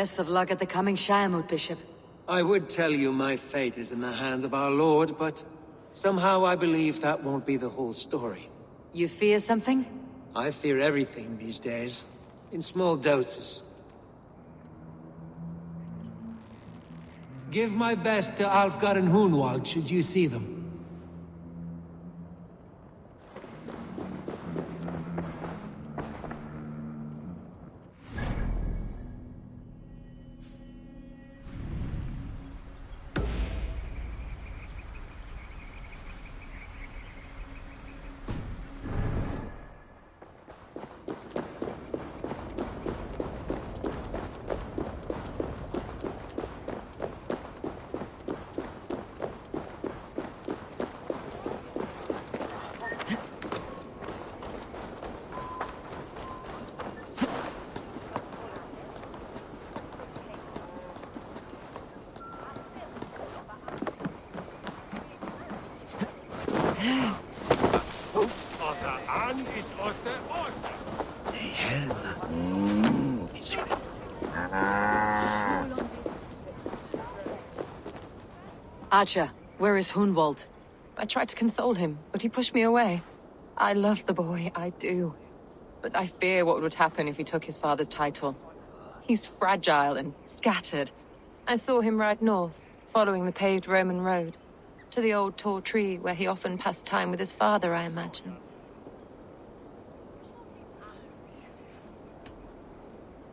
Best of luck at the coming Shiremoot, Bishop. I would tell you my fate is in the hands of our Lord, but somehow I believe that won't be the whole story. You fear something? I fear everything these days, in small doses. Give my best to Alfgar and Hunwald should you see them. Archer, where is Hunwald? I tried to console him, but he pushed me away. I love the boy, I do. But I fear what would happen if he took his father's title. He's fragile and scattered. I saw him ride north, following the paved Roman road. To the old tall tree where he often passed time with his father, I imagine.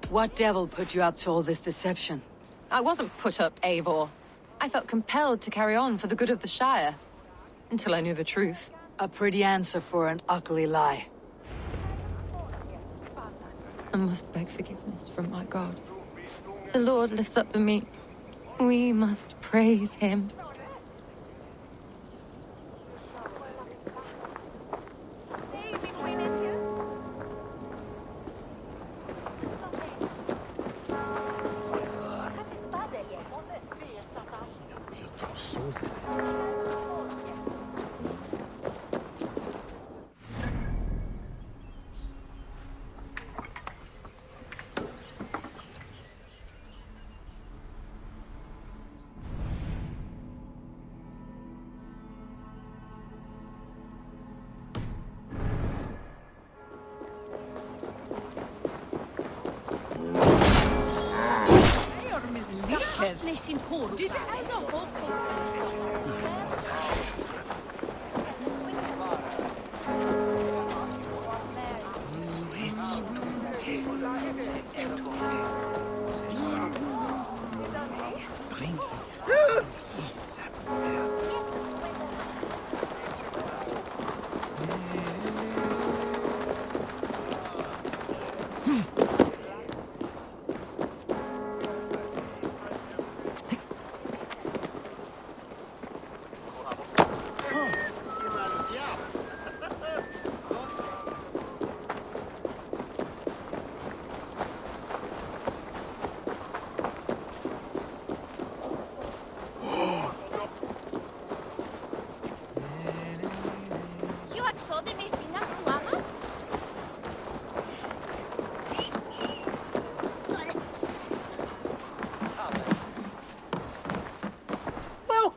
What devil put you up to all this deception? I wasn't put up, Eivor. I felt compelled to carry on for the good of the Shire. Until I knew the truth. A pretty answer for an ugly lie. I must beg forgiveness from my God. The Lord lifts up the meek. We must praise him.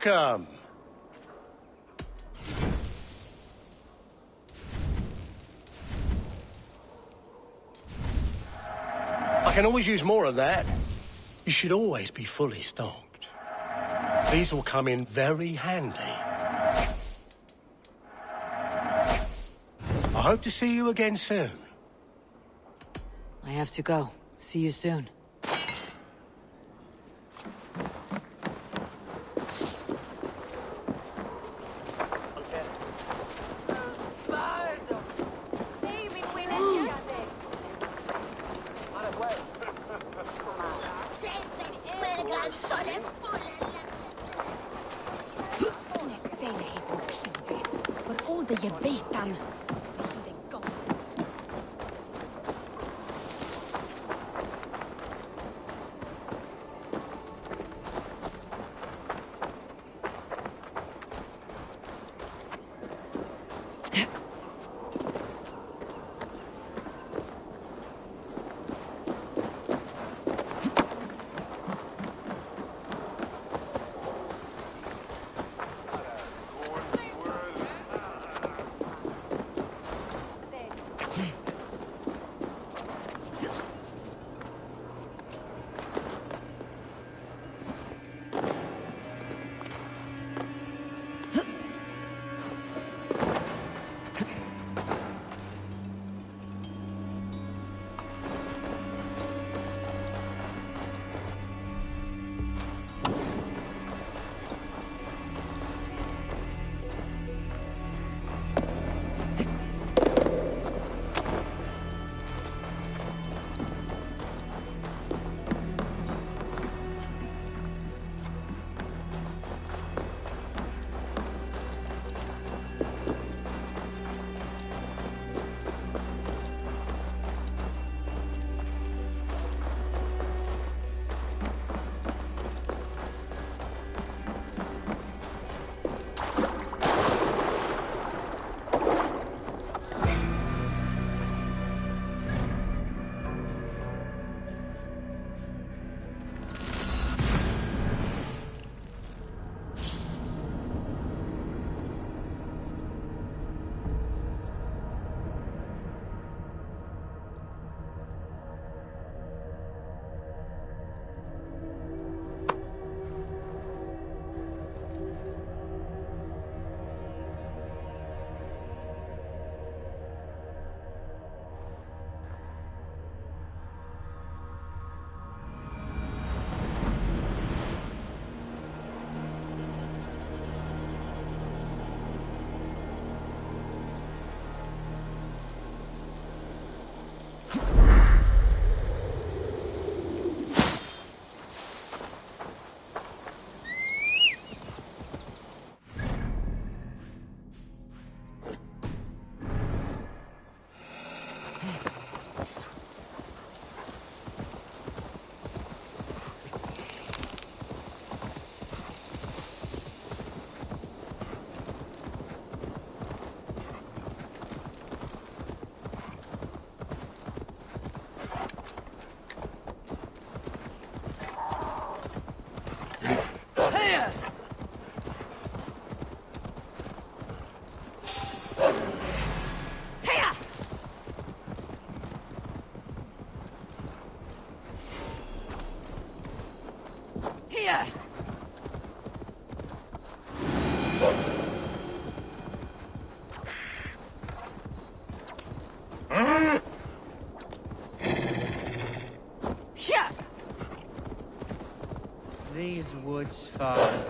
Welcome. I can always use more of that. You should always be fully stocked. These will come in very handy. I hope to see you again soon. I have to go. See you soon. woods, Father.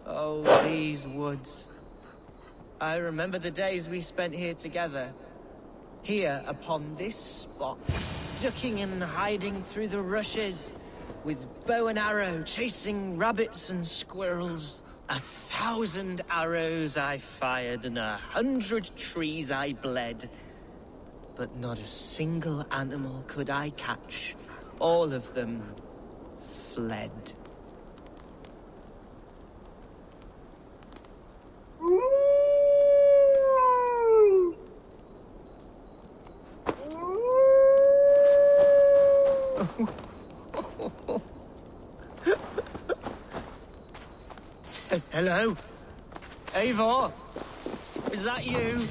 Oh, these woods. I remember the days we spent here together. Here, upon this spot, ducking and hiding through the rushes, with bow and arrow, chasing rabbits and squirrels. 1,000 arrows I fired, and 100 trees I bled. But not a single animal could I catch. All of them fled. Hello? Eivor? Is that you?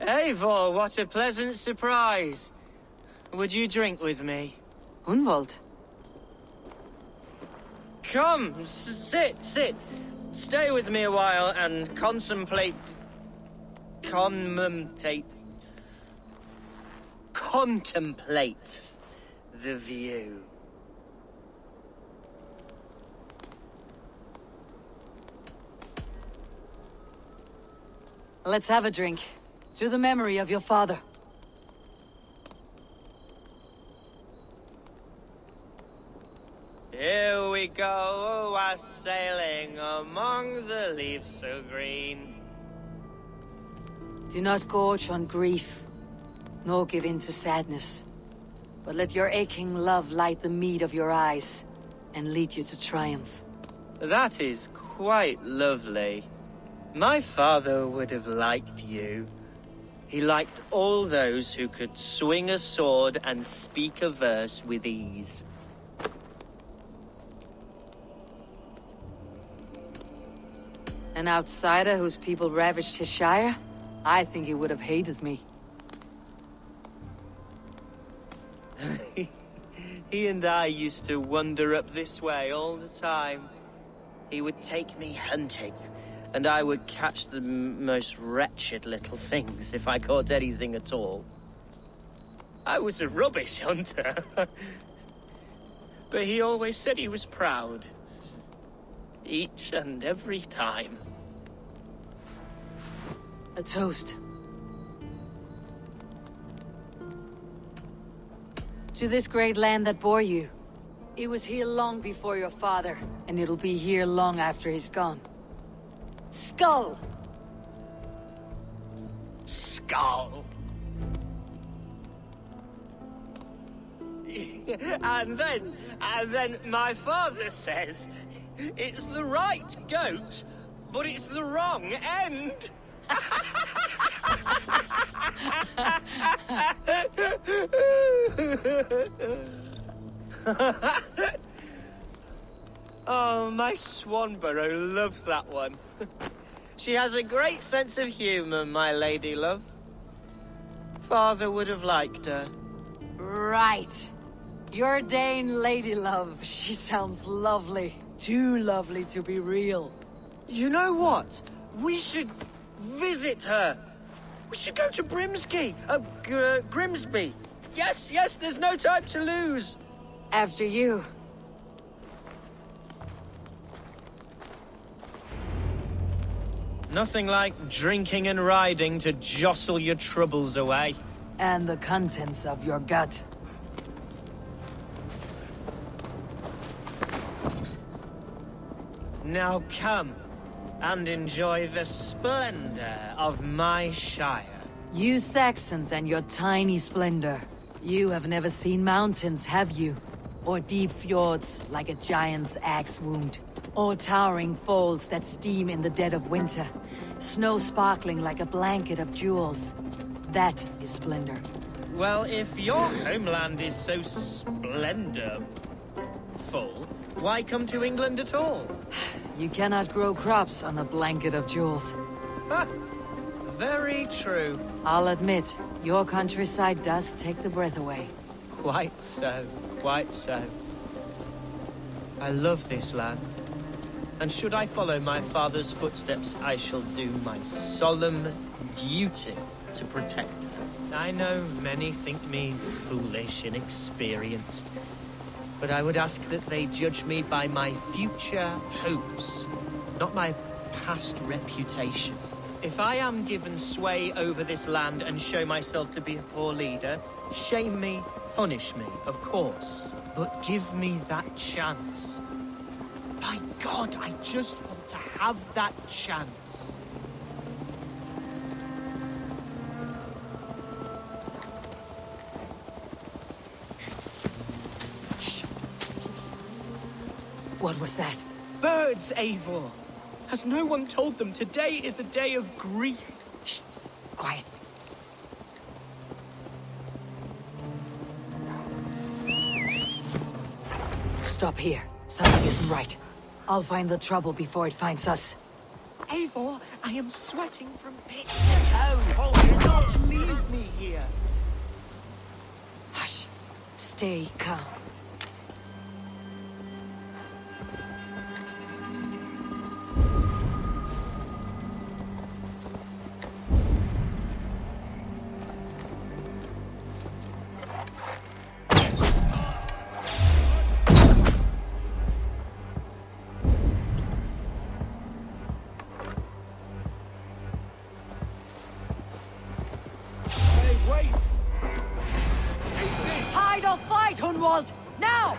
Eivor, what a pleasant surprise. Would you drink with me? Unwald. Come, sit. Stay with me a while and contemplate the view. Let's have a drink. To the memory of your father. Here we go, a sailing among the leaves so green. Do not gorge on grief, nor give in to sadness. But let your aching love light the mead of your eyes, and lead you to triumph. That is quite lovely. My father would have liked you. He liked all those who could swing a sword and speak a verse with ease. An outsider whose people ravaged his shire? I think he would have hated me. He and I used to wander up this way all the time. He would take me hunting, and I would catch the most wretched little things if I caught anything at all. I was a rubbish hunter. But he always said he was proud. Each and every time. A toast. To this great land that bore you. It was here long before your father, and it'll be here long after he's gone. Skull! Skull. And then my father says, it's the right goat, but it's the wrong end. Oh, my Swanborough loves that one. She has a great sense of humor, my lady love. Father would have liked her. Right. Your Dane lady love. She sounds lovely. Too lovely to be real. You know what? We should visit her. We should go to Grimsby. Yes, there's no time to lose. After you. Nothing like drinking and riding to jostle your troubles away. And the contents of your gut. Now come and enjoy the splendor of my shire. You Saxons and your tiny splendor. You have never seen mountains, have you? Or deep fjords like a giant's axe wound. Or towering falls that steam in the dead of winter. Snow sparkling like a blanket of jewels. That is splendor. Well, if your homeland is so splendorful, why come to England at all? You cannot grow crops on a blanket of jewels. Ha! Very true. I'll admit, your countryside does take the breath away. Quite so, quite so. I love this land. And should I follow my father's footsteps, I shall do my solemn duty to protect her. I know many think me foolish, inexperienced, but I would ask that they judge me by my future hopes, not my past reputation. If I am given sway over this land and show myself to be a poor leader, shame me, punish me, of course, but give me that chance. My God, I just want to have that chance. What was that? Birds, Eivor! Has no one told them today is a day of grief? Shh! Quiet. Stop here. Something isn't right. I'll find the trouble before it finds us. Eivor, I am sweating from pit to toe. Oh, do not leave me here. Hush. Stay calm. Hunwald! Now!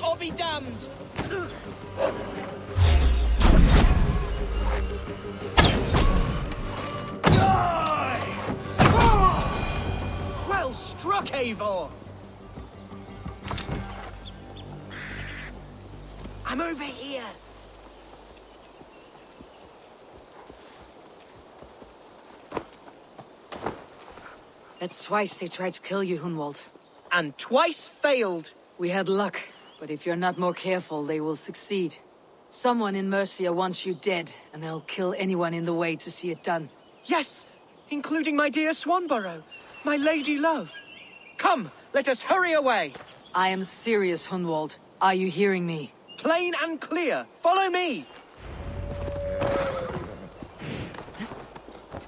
Or be damned! Well struck, Eivor! I'm over here! That's twice they tried to kill you, Hunwald. And twice failed! We had luck. But if you're not more careful, they will succeed. Someone in Mercia wants you dead, and they'll kill anyone in the way to see it done. Yes, including my dear Swanborough, my lady love. Come, let us hurry away. I am serious, Hunwald. Are you hearing me? Plain and clear. Follow me.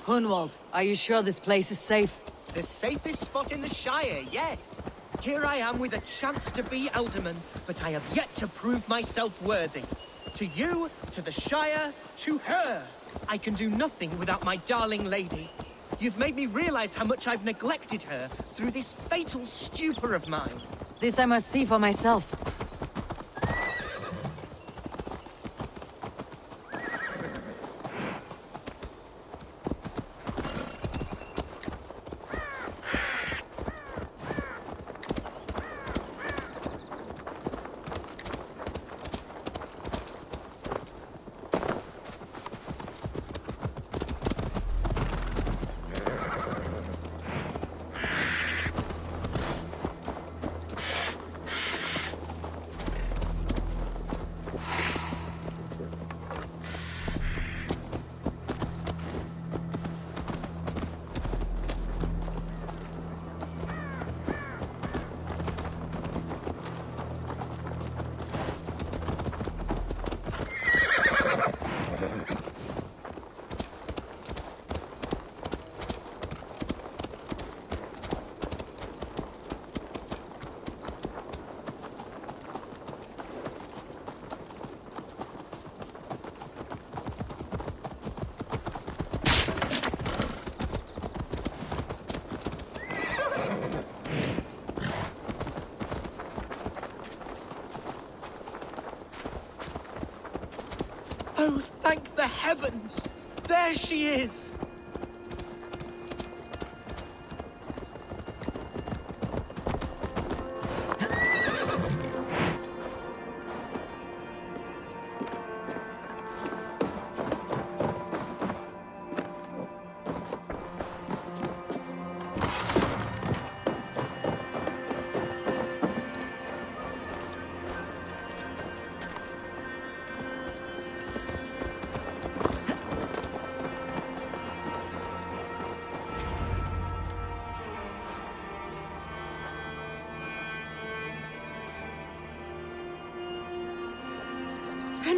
Hunwald, are you sure this place is safe? The safest spot in the Shire, yes. Here I am with a chance to be Alderman, but I have yet to prove myself worthy. To you, to the Shire, to her. I can do nothing without my darling lady. You've made me realize how much I've neglected her through this fatal stupor of mine. This I must see for myself. Oh, thank the heavens! There she is!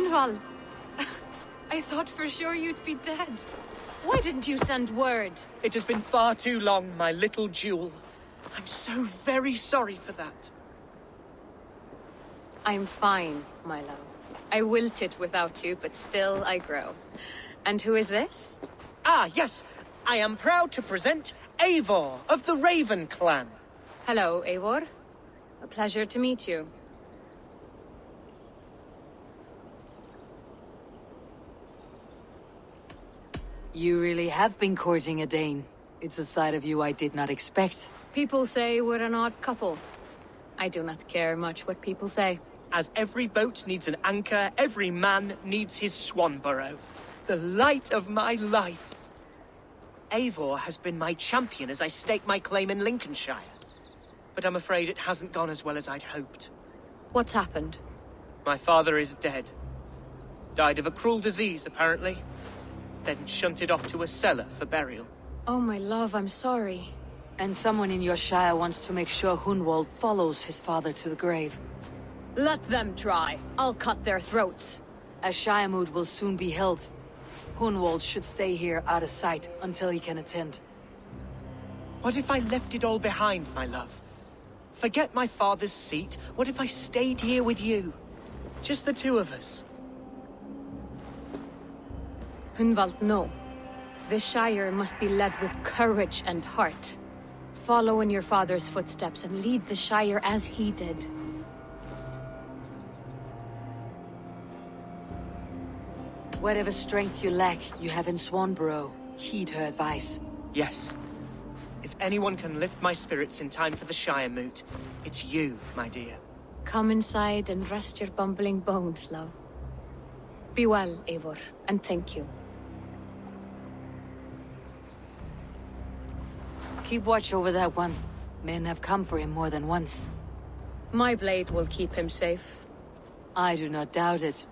Gunvald! I thought for sure you'd be dead. Why didn't you send word? It has been far too long, my little jewel. I'm so very sorry for that. I'm fine, my love. I wilted without you, but still I grow. And who is this? Ah, yes. I am proud to present Eivor of the Raven clan. Hello, Eivor. A pleasure to meet you. You really have been courting a Dane. It's a side of you I did not expect. People say we're an odd couple. I do not care much what people say. As every boat needs an anchor, every man needs his swanborough. The light of my life. Eivor has been my champion as I stake my claim in Lincolnshire. But I'm afraid it hasn't gone as well as I'd hoped. What's happened? My father is dead. Died of a cruel disease, apparently. Then shunted off to a cellar for burial. Oh, my love, I'm sorry. And someone in your shire wants to make sure Hunwald follows his father to the grave. Let them try. I'll cut their throats. A shire moot will soon be held. Hunwald should stay here out of sight until he can attend. What if I left it all behind, my love? Forget my father's seat. What if I stayed here with you? Just the two of us. Hunwald, no. This Shire must be led with courage and heart. Follow in your father's footsteps and lead the Shire as he did. Whatever strength you lack, you have in Swanborough. Heed her advice. Yes. If anyone can lift my spirits in time for the Shire moot, it's you, my dear. Come inside and rest your bumbling bones, love. Be well, Eivor, and thank you. Keep watch over that one. Men have come for him more than once. My blade will keep him safe. I do not doubt it.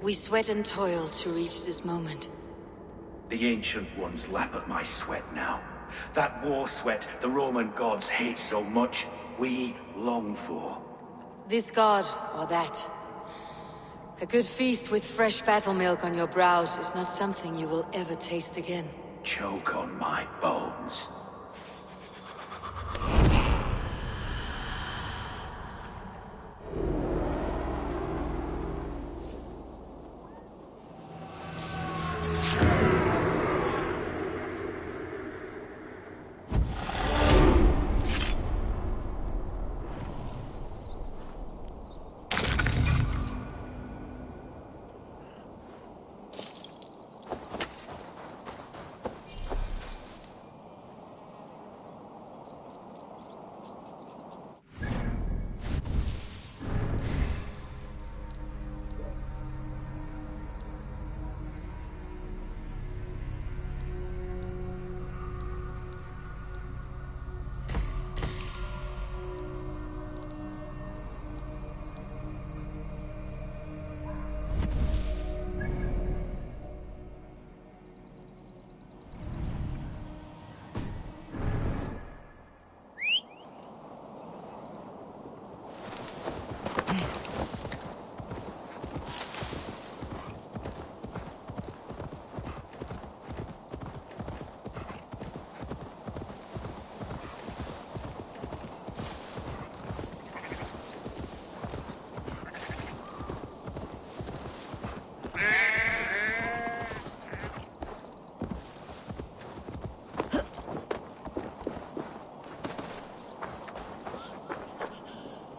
We sweat and toil to reach this moment. The Ancient Ones lap at my sweat now. That war sweat the Roman gods hate so much, we long for. This god, or that. A good feast with fresh battle milk on your brows is not something you will ever taste again. Choke on my bones.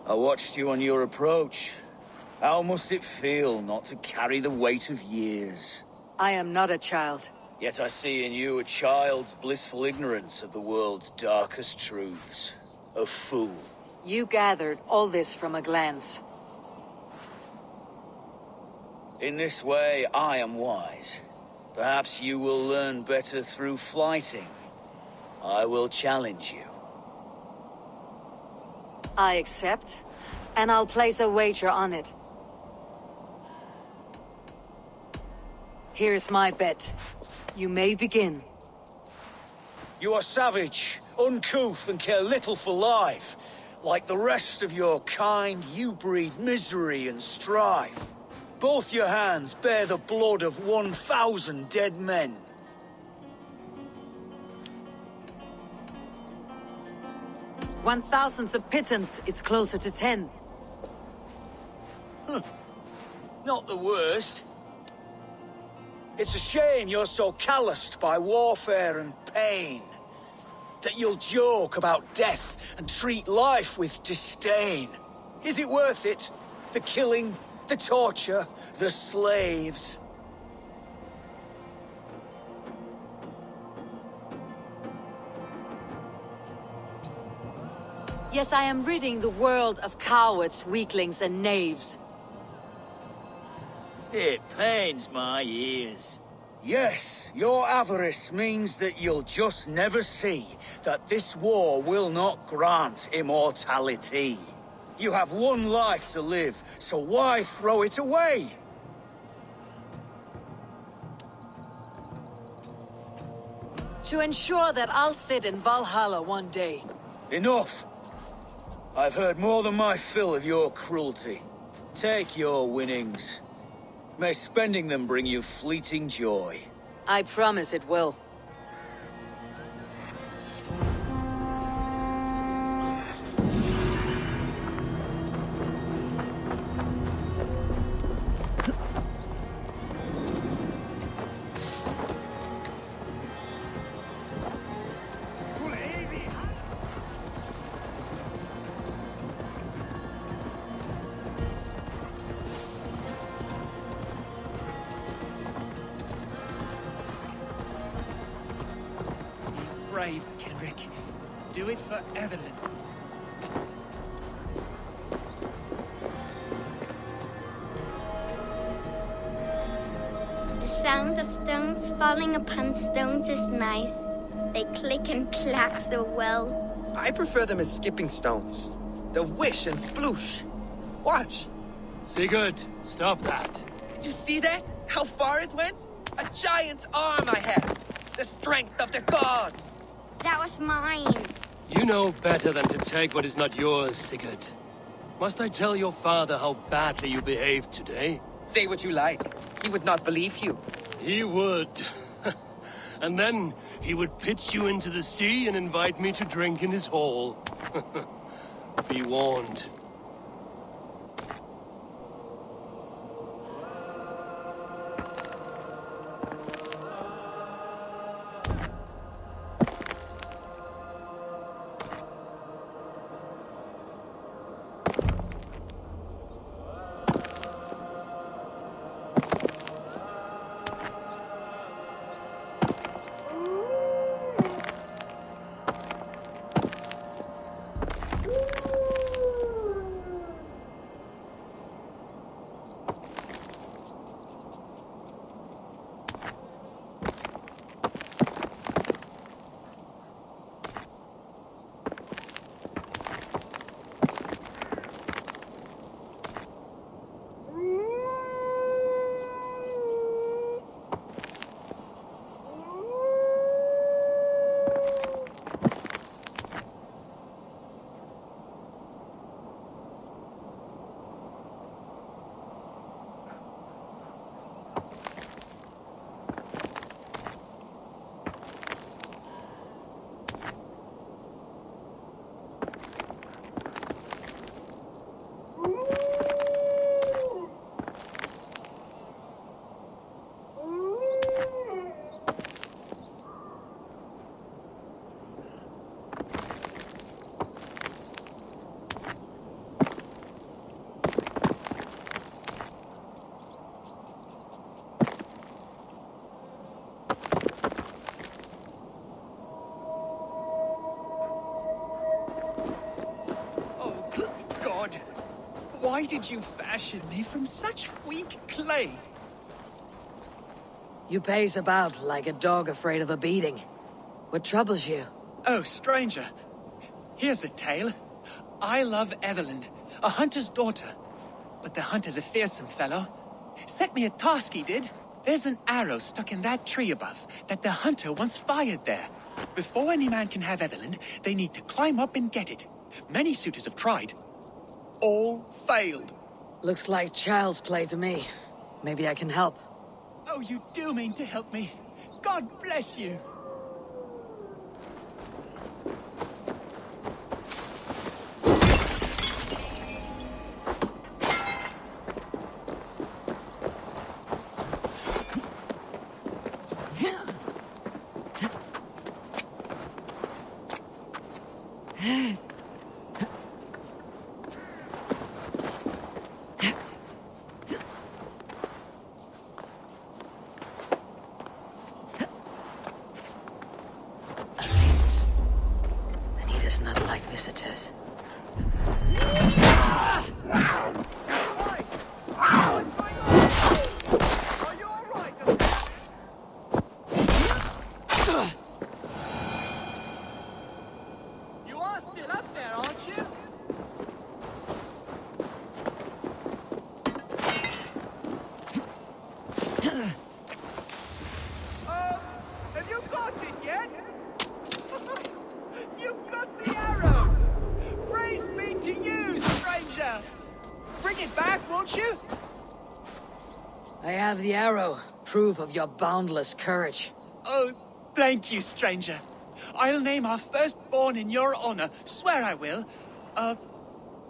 I watched you on your approach. How must it feel not to carry the weight of years? I am not a child. Yet I see in you a child's blissful ignorance of the world's darkest truths. A fool. You gathered all this from a glance. In this way, I am wise. Perhaps you will learn better through flighting. I will challenge you. I accept, and I'll place a wager on it. Here's my bet. You may begin. You are savage, uncouth, and care little for life. Like the rest of your kind, you breed misery and strife. Both your hands bear the blood of 1,000 dead men. One thousandth of pittance, it's closer to 10. Not the worst. It's a shame you're so calloused by warfare and pain. That you'll joke about death and treat life with disdain. Is it worth it? The killing, the torture, the slaves. Yes, I am ridding the world of cowards, weaklings, and knaves. It pains my ears. Yes, your avarice means that you'll just never see that this war will not grant immortality. You have one life to live, so why throw it away? To ensure that I'll sit in Valhalla one day. Enough! I've heard more than my fill of your cruelty. Take your winnings. May spending them bring you fleeting joy. I promise it will. Brave, Kenrick. Do it for Evelyn. The sound of stones falling upon stones is nice. They click and clack so well. I prefer them as skipping stones. They'll whish and sploosh. Watch. Sigurd, stop that. Did you see that? How far it went? A giant's arm I had. The strength of the gods. That was mine. You know better than to take what is not yours, Sigurd. Must I tell your father how badly you behaved today? Say what you like. He would not believe you. He would. And then he would pitch you into the sea and invite me to drink in his hall. Be warned. Why did you fashion me from such weak clay? You pace about like a dog afraid of a beating. What troubles you? Oh, stranger. Here's a tale. I love Evelyn, a hunter's daughter. But the hunter's a fearsome fellow. Set me a task, he did. There's an arrow stuck in that tree above that the hunter once fired there. Before any man can have Evelyn, they need to climb up and get it. Many suitors have tried. All failed. Looks like child's play to me. Maybe I can help. Oh, you do mean to help me. God bless you. Visitors. I have the arrow, proof of your boundless courage. Oh, thank you, stranger. I'll name our firstborn in your honor, swear I will.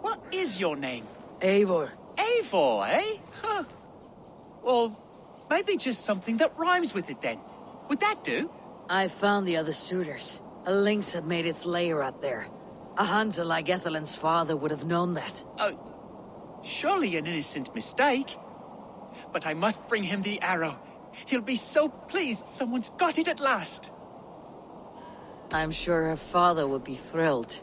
What is your name? Eivor. Eivor, eh? Huh. Well, maybe just something that rhymes with it then. Would that do? I found the other suitors. A lynx had made its lair up there. A hunter like Ethelyn's father would have known that. Surely an innocent mistake. But I must bring him the arrow. He'll be so pleased someone's got it at last. I'm sure her father would be thrilled.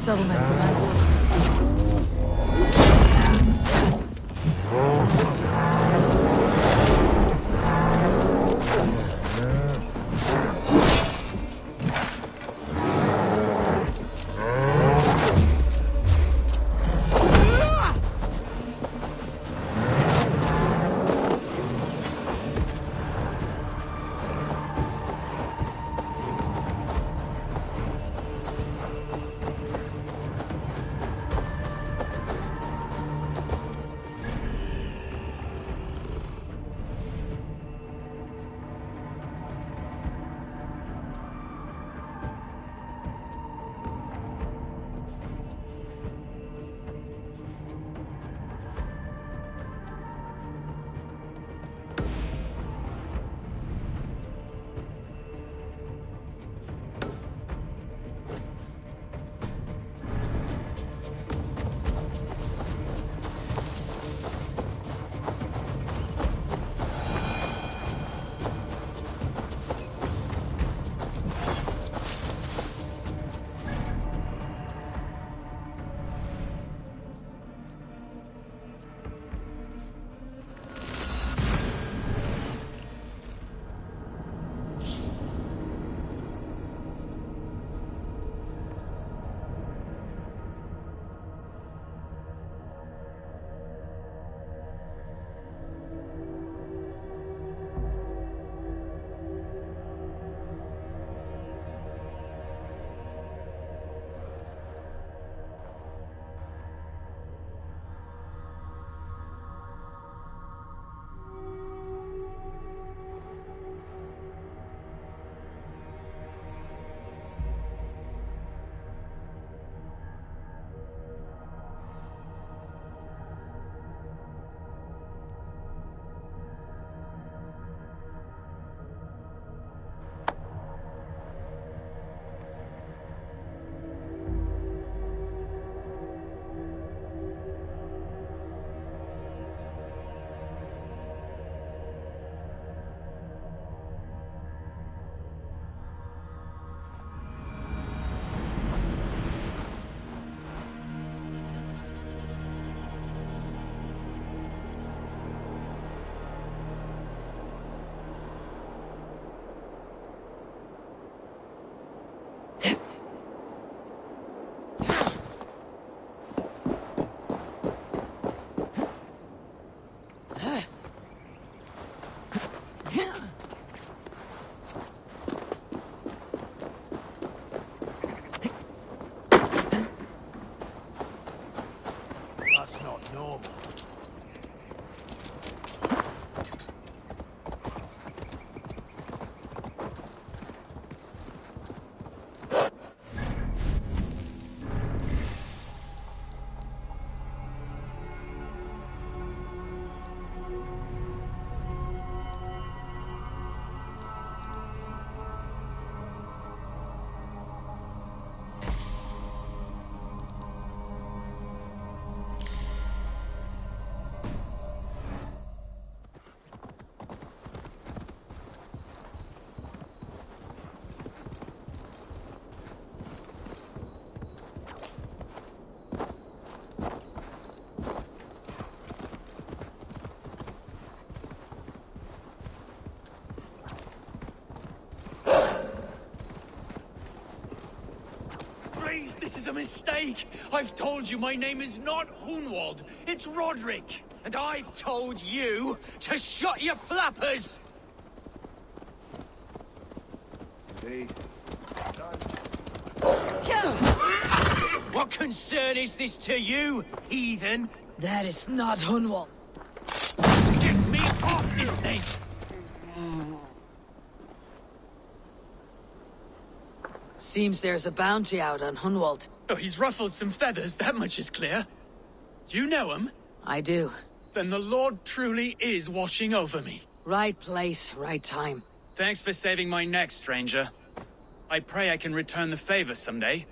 settlement commence. This is a mistake! I've told you my name is not Hunwald, it's Roderick! And I've told you to shut your flappers! What concern is this to you, heathen? That is not Hunwald. Get me off this thing! Seems there's a bounty out on Hunwald. Oh, he's ruffled some feathers, that much is clear. Do you know him? I do. Then the Lord truly is watching over me. Right place, right time. Thanks for saving my neck, stranger. I pray I can return the favor someday.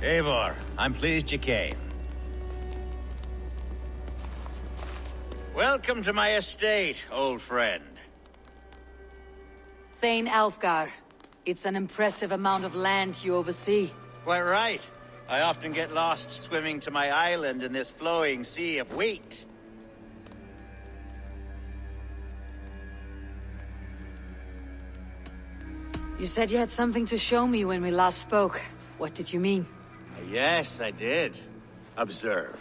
Eivor, I'm pleased you came. Welcome to my estate, old friend. Thane Alfgar. It's an impressive amount of land you oversee. Quite right. I often get lost swimming to my island in this flowing sea of wheat. You said you had something to show me when we last spoke. What did you mean? Yes, I did. Observe.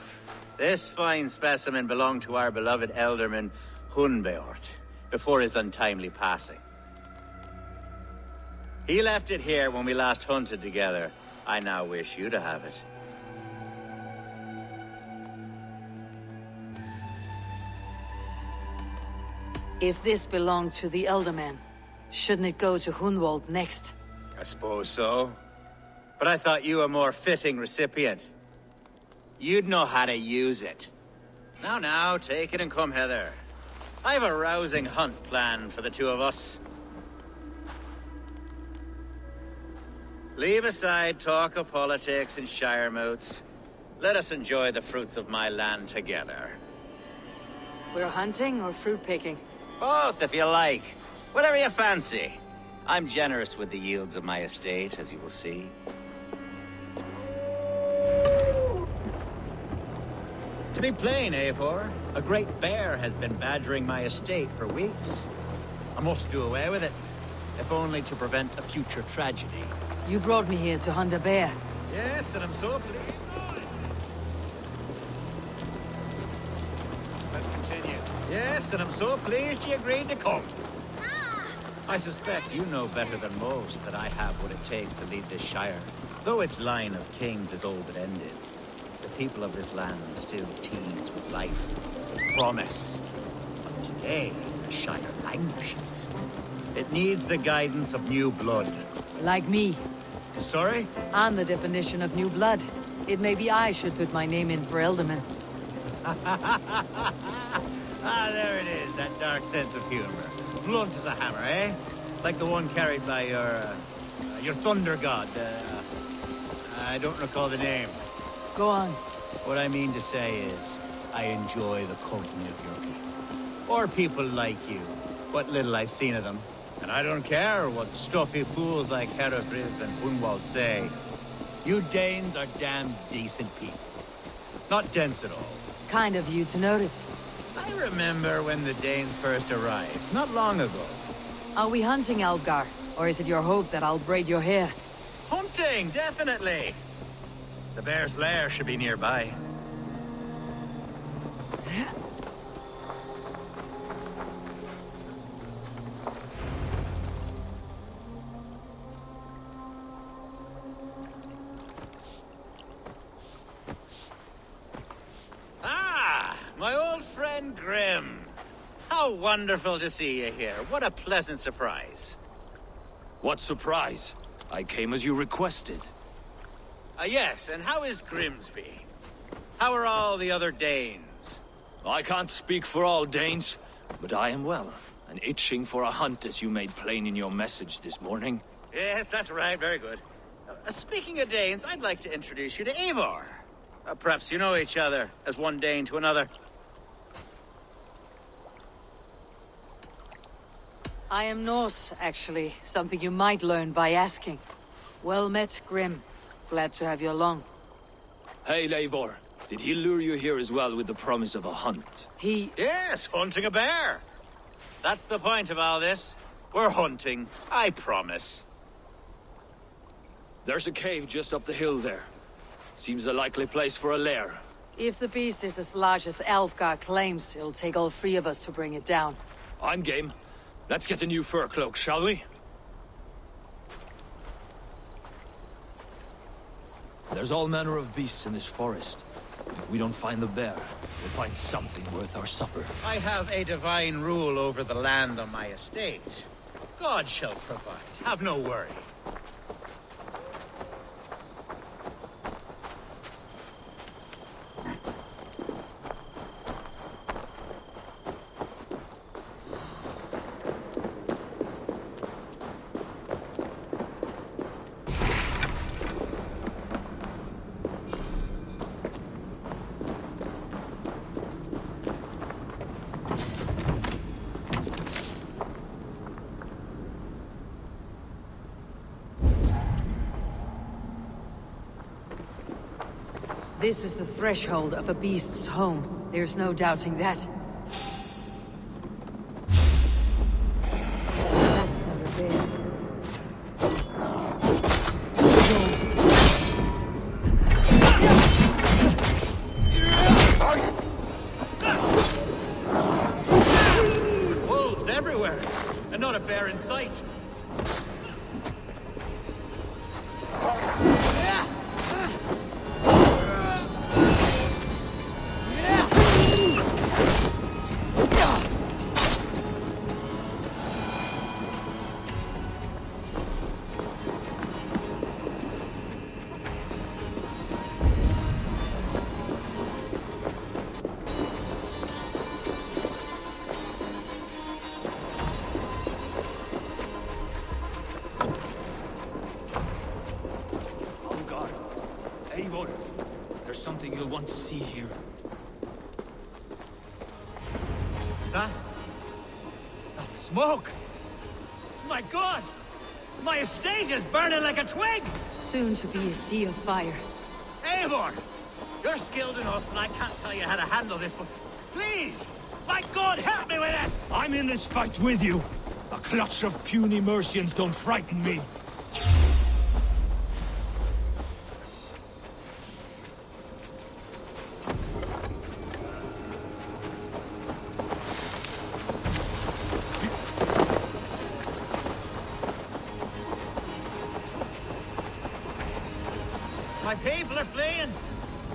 This fine specimen belonged to our beloved elderman, Hunbeort, before his untimely passing. He left it here when we last hunted together. I now wish you to have it. If this belonged to the Elderman, shouldn't it go to Hunwald next? I suppose so. But I thought you a more fitting recipient. You'd know how to use it. Now, take it and come hither. I have a rousing hunt planned for the two of us. Leave aside talk of politics and shire moats. Let us enjoy the fruits of my land together. We're hunting or fruit picking? Both, if you like. Whatever you fancy. I'm generous with the yields of my estate, as you will see. To be plain, Eivor, a great bear has been badgering my estate for weeks. I must do away with it, if only to prevent a future tragedy. You brought me here to hunt a bear. Yes, and I'm so pleased. Let's continue. Yes, and I'm so pleased you agreed to come. I suspect you know better than most that I have what it takes to lead this shire. Though its line of kings is old and ended, the people of this land still teems with life, with promise. But today, the shire languishes. It needs the guidance of new blood. Like me. Sorry? I'm the definition of new blood. It may be I should put my name in for Elderman. Ah, there it is, that dark sense of humor. Blunt as a hammer, eh? Like the one carried by your thunder god. I don't recall the name. Go on. What I mean to say is, I enjoy the company of your people. Or people like you. What little I've seen of them. And I don't care what stuffy fools like Hereford and Hunwald say. You Danes are damn decent people. Not dense at all. Kind of you to notice. I remember when the Danes first arrived, not long ago. Are we hunting, Alfgar? Or is it your hope that I'll braid your hair? Hunting, definitely! The bear's lair should be nearby. My old friend Grim. How wonderful to see you here. What a pleasant surprise. What surprise? I came as you requested. Yes, and how is Grimsby? How are all the other Danes? I can't speak for all Danes, but I am well, and itching for a hunt as you made plain in your message this morning. Yes, that's right. Very good. Speaking of Danes, I'd like to introduce you to Eivor. Perhaps you know each other, as one Dane to another. I am Norse, actually. Something you might learn by asking. Well met, Grim. Glad to have you along. Hey, Eivor. Did he lure you here as well with the promise of a hunt? Yes, hunting a bear. That's the point of all this. We're hunting, I promise. There's a cave just up the hill there. Seems a likely place for a lair. If the beast is as large as Alfgar claims, it'll take all three of us to bring it down. I'm game. Let's get a new fur cloak, shall we? There's all manner of beasts in this forest. If we don't find the bear, we'll find something worth our supper. I have a divine rule over the land on my estate. God shall provide. Have no worry. This is the threshold of a beast's home. There's no doubting that. That's not a bear. Wolves everywhere, and not a bear in sight. Eivor, there's something you'll want to see here. Is that? That's smoke! My God! My estate is burning like a twig! Soon to be a sea of fire. Eivor! You're skilled enough, and I can't tell you how to handle this, but please! My God, help me with this! I'm in this fight with you. A clutch of puny Mercians don't frighten me. My people are fleeing!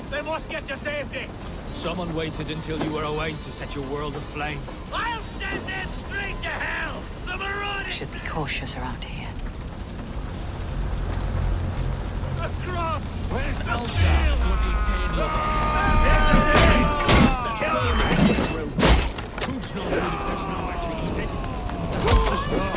They must get to safety! Someone waited until you were away to set your world aflame. I'll send them straight to hell! The marauders! Should be cautious around here. Across! Where's the Elsa? field! Food's no good if there's nowhere to eat it. What's the score?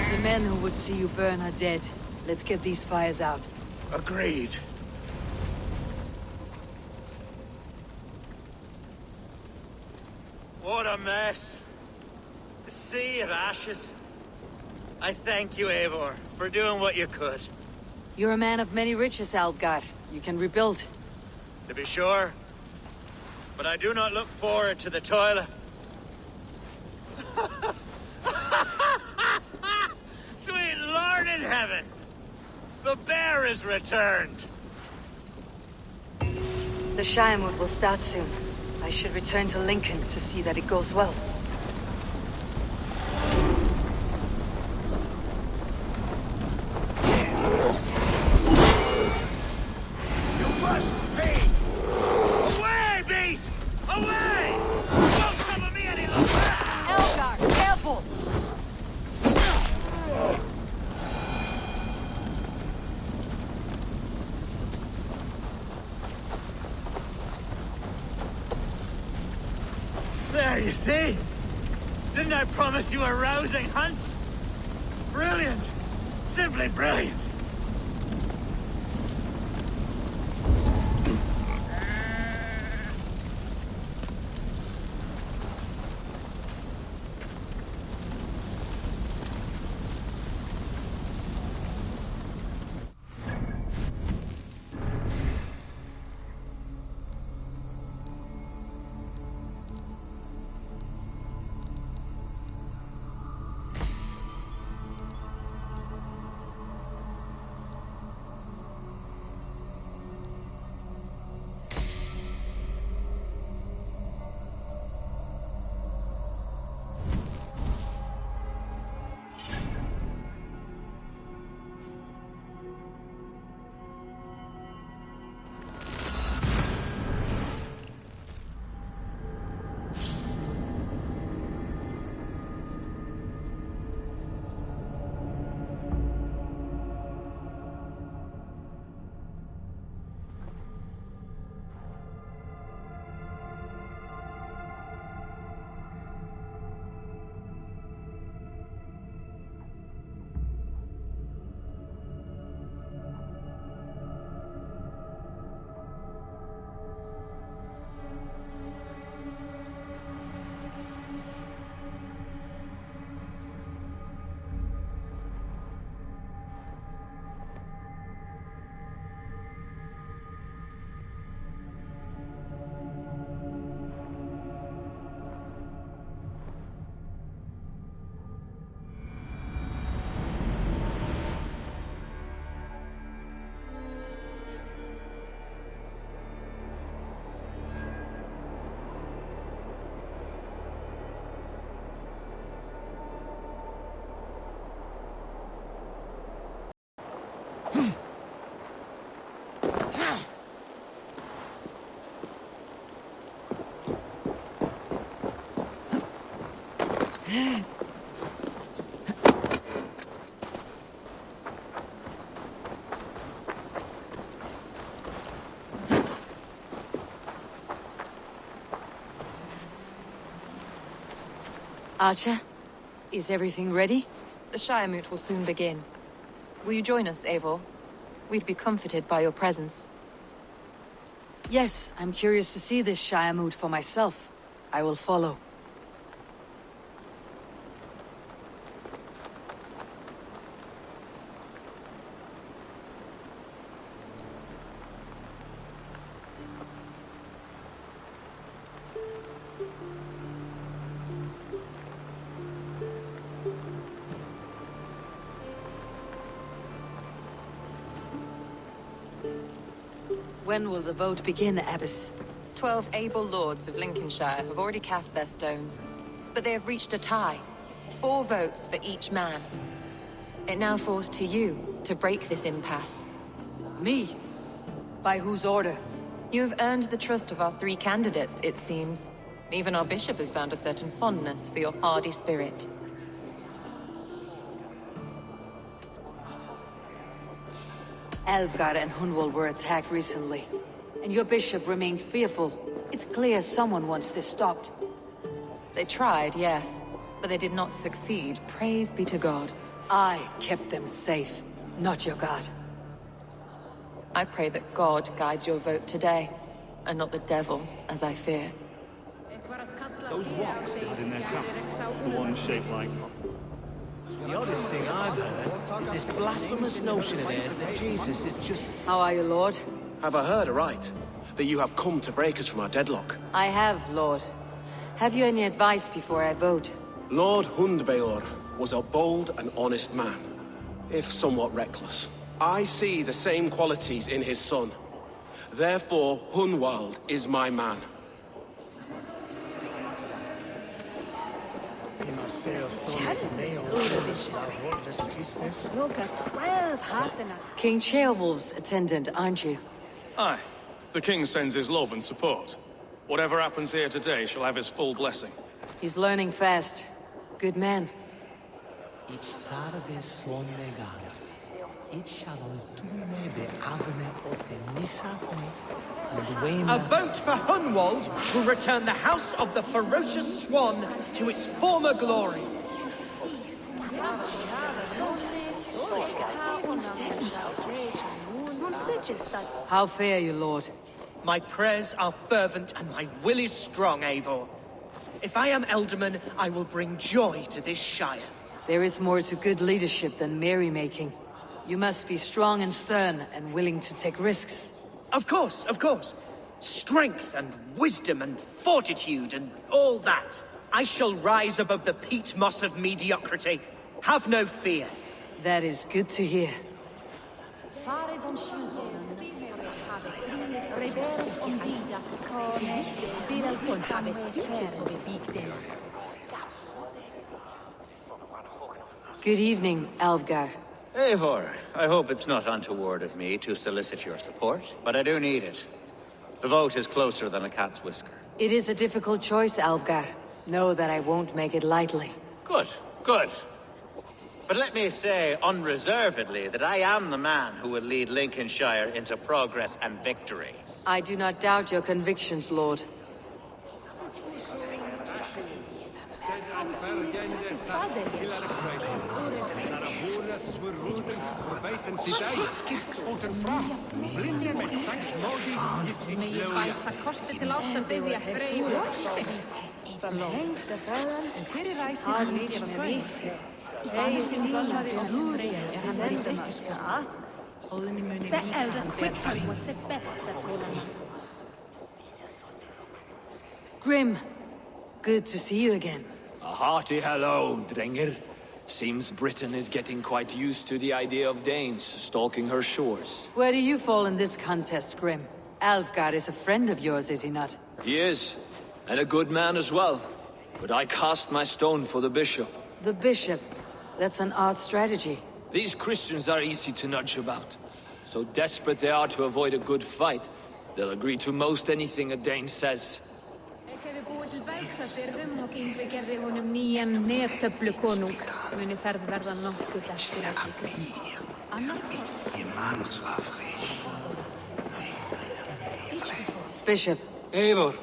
The men who would see you burn are dead. Let's get these fires out. Agreed. What a mess. A sea of ashes. I thank you, Eivor, for doing what you could. You're a man of many riches, Alfgar. You can rebuild. To be sure. But I do not look forward to the toil. Sweet Lord in heaven! The bear is returned! The Shiremood will start soon. I should return to Lincoln to see that it goes well. You must pay! Away, beast! Away! Don't trouble me any longer! Elgar, careful! There, you see? Didn't I promise you a rousing hunt? Brilliant! Simply brilliant! Archer, is everything ready? The Shire Moot will soon begin. Will you join us, Eivor? We'd be comforted by your presence. Yes, I'm curious to see this Shire Moot for myself. I will follow. When will the vote begin, Abbess? 12 able lords of Lincolnshire have already cast their stones, but they have reached a tie. 4 votes for each man. It now falls to you to break this impasse. Me? By whose order? You have earned the trust of our 3 candidates, it seems. Even our bishop has found a certain fondness for your hardy spirit. Alfgar and Hunwald were attacked recently, and your bishop remains fearful. It's clear someone wants this stopped. They tried, yes, but they did not succeed. Praise be to God. I kept them safe, not your god. I pray that God guides your vote today, and not the devil, as I fear. Those rocks they had in their cup, the one shaped like... The oddest thing I've heard is this blasphemous notion of theirs that Jesus is just... How are you, Lord? Have I heard aright? That you have come to break us from our deadlock? I have, Lord. Have you any advice before I vote? Lord Hundbeor was a bold and honest man, if somewhat reckless. I see the same qualities in his son. Therefore, Hunwald is my man. King Ceolwulf's attendant, aren't you? Aye. The king sends his love and support. Whatever happens here today shall have his full blessing. He's learning fast. Good man. A vote for Hunwald will return the House of the Ferocious Swan to its former glory. How fare you, Lord? My prayers are fervent and my will is strong, Eivor. If I am Elderman, I will bring joy to this Shire. There is more to good leadership than merrymaking. You must be strong and stern and willing to take risks. Of course, of course. Strength and wisdom and fortitude and all that. I shall rise above the peat moss of mediocrity. Have no fear. That is good to hear. Good evening, Alfgar. Eivor, I hope it's not untoward of me to solicit your support, but I do need it. The vote is closer than a cat's whisker. It is a difficult choice, Alfgar. Know that I won't make it lightly. Good, good. But let me say unreservedly that I am the man who will lead Lincolnshire into progress and victory. I do not doubt your convictions, Lord. Grim, good to see you again. A hearty hello, Drenger. Seems Britain is getting quite used to the idea of Danes stalking her shores. Where do you fall in this contest, Grim? Alfgar is a friend of yours, is he not? He is, and a good man as well. But I cast my stone for the bishop. The bishop? That's an odd strategy. These Christians are easy to nudge about. So desperate they are to avoid a good fight, they'll agree to most anything a Dane says. Bishop. Eivor,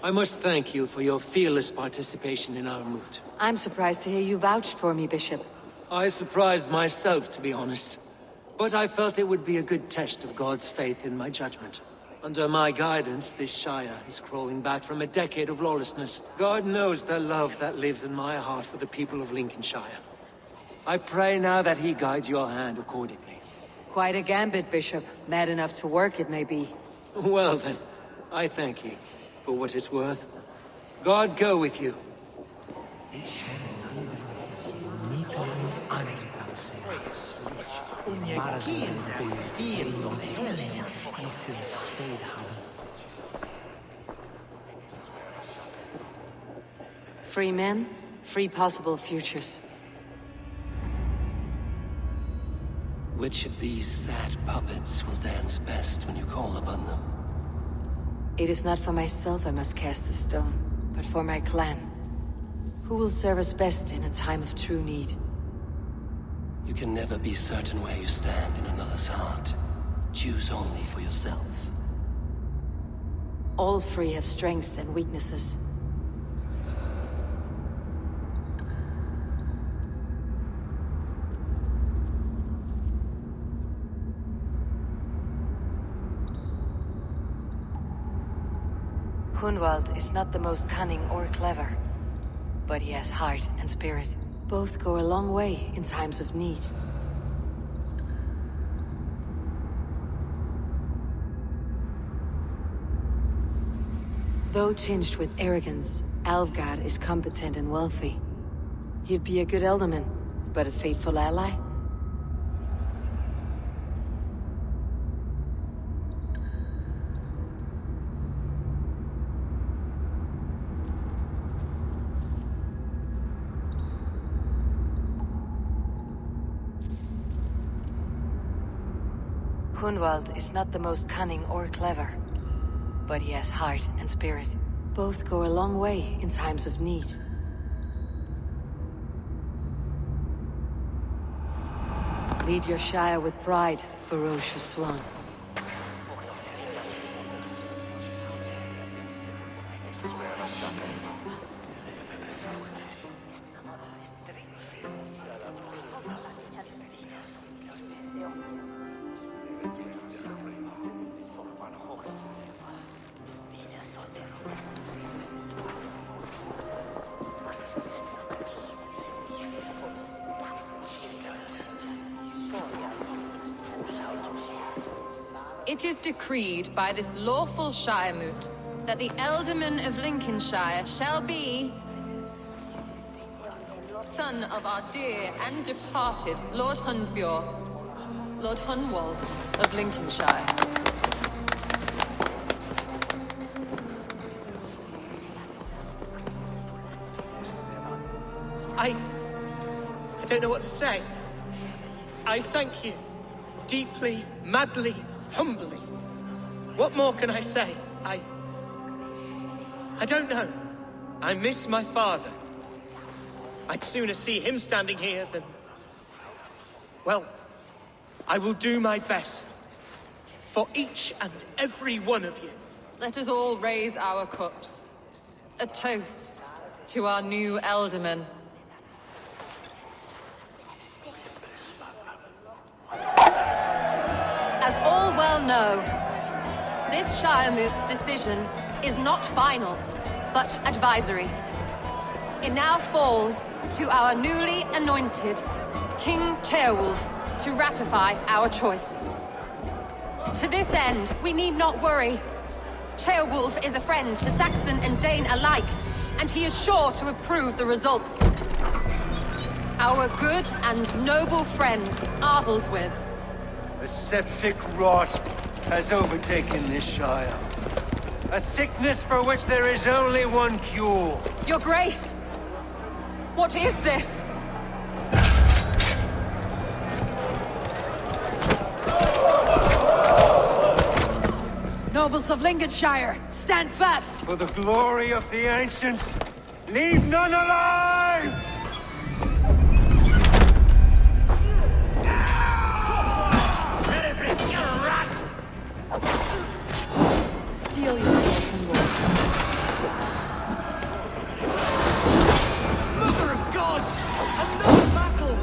I must thank you for your fearless participation in our moot. I'm surprised to hear you vouched for me, Bishop. I surprised myself, to be honest. But I felt it would be a good test of God's faith in my judgment. Under my guidance, this Shire is crawling back from a decade of lawlessness. God knows the love that lives in my heart for the people of Lincolnshire. I pray now that he guides your hand accordingly. Quite a gambit, Bishop. Mad enough to work, it may be. Well then, I thank you for what it's worth. God go with you. Free men, free possible futures. Which of these sad puppets will dance best when you call upon them? It is not for myself I must cast the stone, but for my clan. Who will serve us best in a time of true need? You can never be certain where you stand in another's heart. Choose only for yourself. All three have strengths and weaknesses. Hunwald is not the most cunning or clever, but he has heart and spirit. Both go a long way in times of need. Though tinged with arrogance, Alfgard is competent and wealthy. He'd be a good alderman, but a faithful ally? Hunwald is not the most cunning or clever, but he has heart and spirit. Both go a long way in times of need. Lead your Shire with pride, ferocious swan. It is decreed by this lawful Shire moot that the Ealdorman of Lincolnshire shall be son of our dear and departed Lord Hundbjorn, Lord Hunwald of Lincolnshire. I don't know what to say. I thank you. Deeply, madly, humbly. What more can I say? I don't know. I miss my father. I'd sooner see him standing here than... Well, I will do my best. For each and every one of you. Let us all raise our cups. A toast to our new Ealdorman. As all well know, this Shire moot's decision is not final, but advisory. It now falls to our newly anointed King Ceolwulf to ratify our choice. To this end, we need not worry. Ceolwulf is a friend to Saxon and Dane alike, and he is sure to approve the results. Our good and noble friend, Arthelswith. A septic rot has overtaken this Shire. A sickness for which there is only one cure. Your Grace! What is this? Earls of Lincolnshire, stand fast! For the glory of the ancients, leave none alive! Steel yourself and walk. Mother of God! Another battle!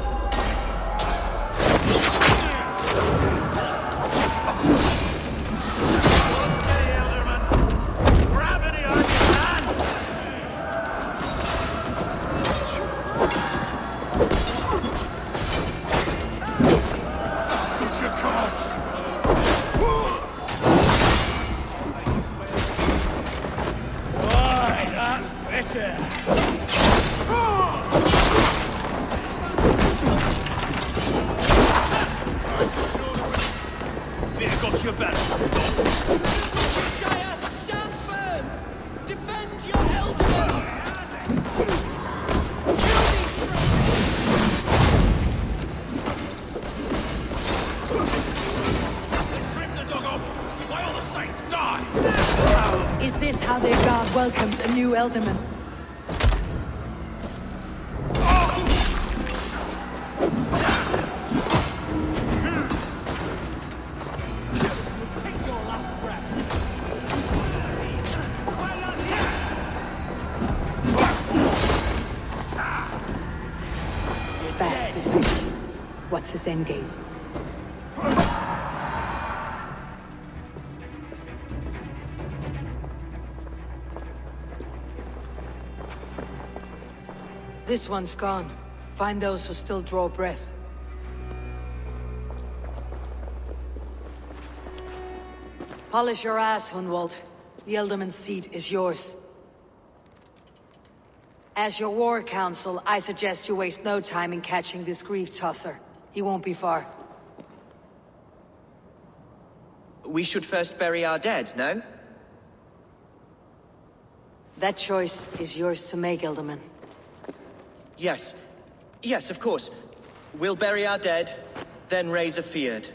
Is this how their god welcomes a new Elderman? Bastard. What's his endgame? This one's gone. Find those who still draw breath. Polish your ass, Hunwald. The Elderman's seat is yours. As your war council, I suggest you waste no time in catching this grief tosser. He won't be far. We should first bury our dead, no? That choice is yours to make, Elderman. Yes. Yes, of course. We'll bury our dead, then raise a feared.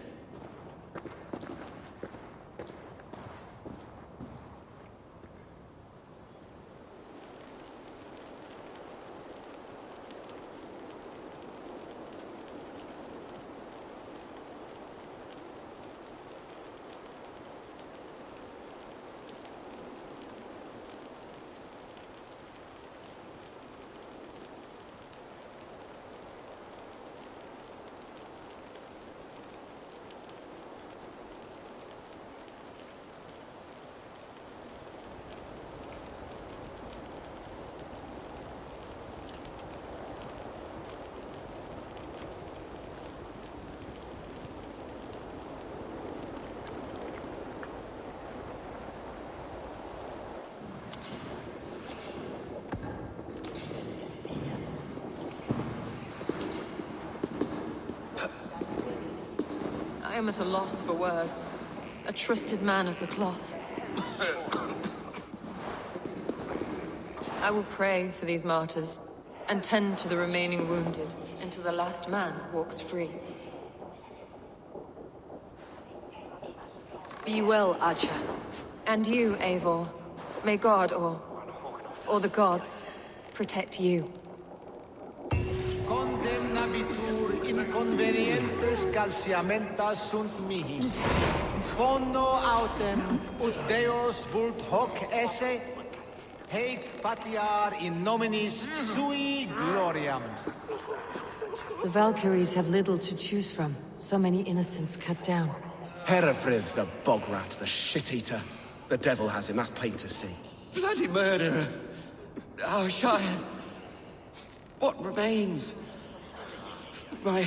I am at a loss for words. A trusted man of the cloth. I will pray for these martyrs, and tend to the remaining wounded, until the last man walks free. Be well, Archer. And you, Eivor. May God, or the gods, protect you. Condemnabitur inconvenientes calciamentas sunt mihi. Bono autem ut Deus vult hoc esse, haec patiar in nominis sui gloriam. The Valkyries have little to choose from. So many innocents cut down. Herefrith, the bog rat, the shit-eater. The devil has him, that's plain to see. Bloody murderer! Our Shire! What remains? My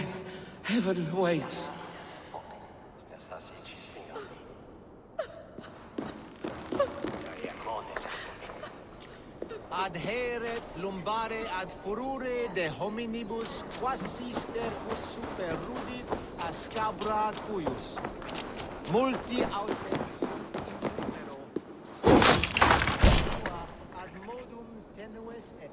heaven awaits. Adheret lumbare ad furore de hominibus quasi stercus super rudit a scabra cuius. Multi autem ad modum tenues et.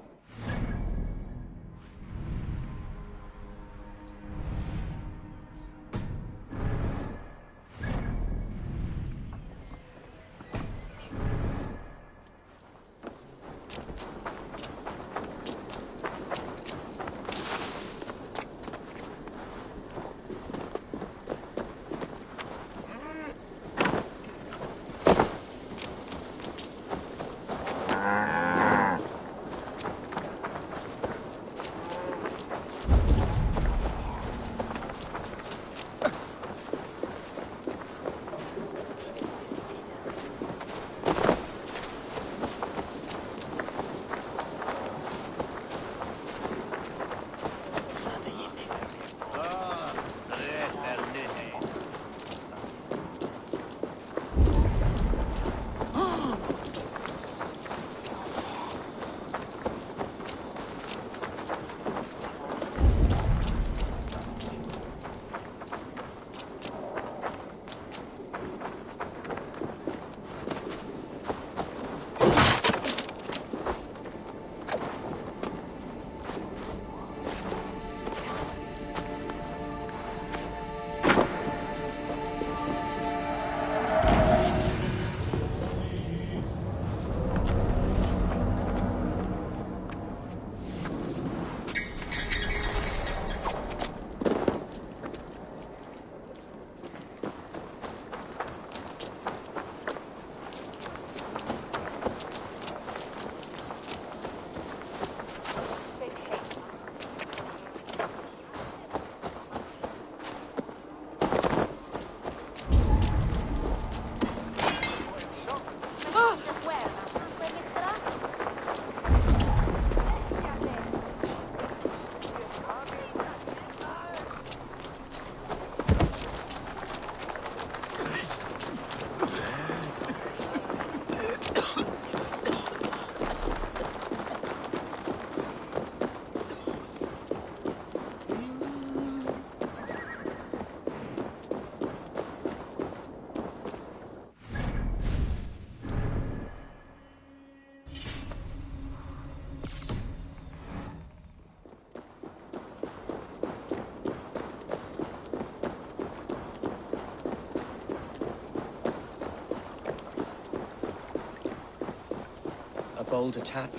bold attack,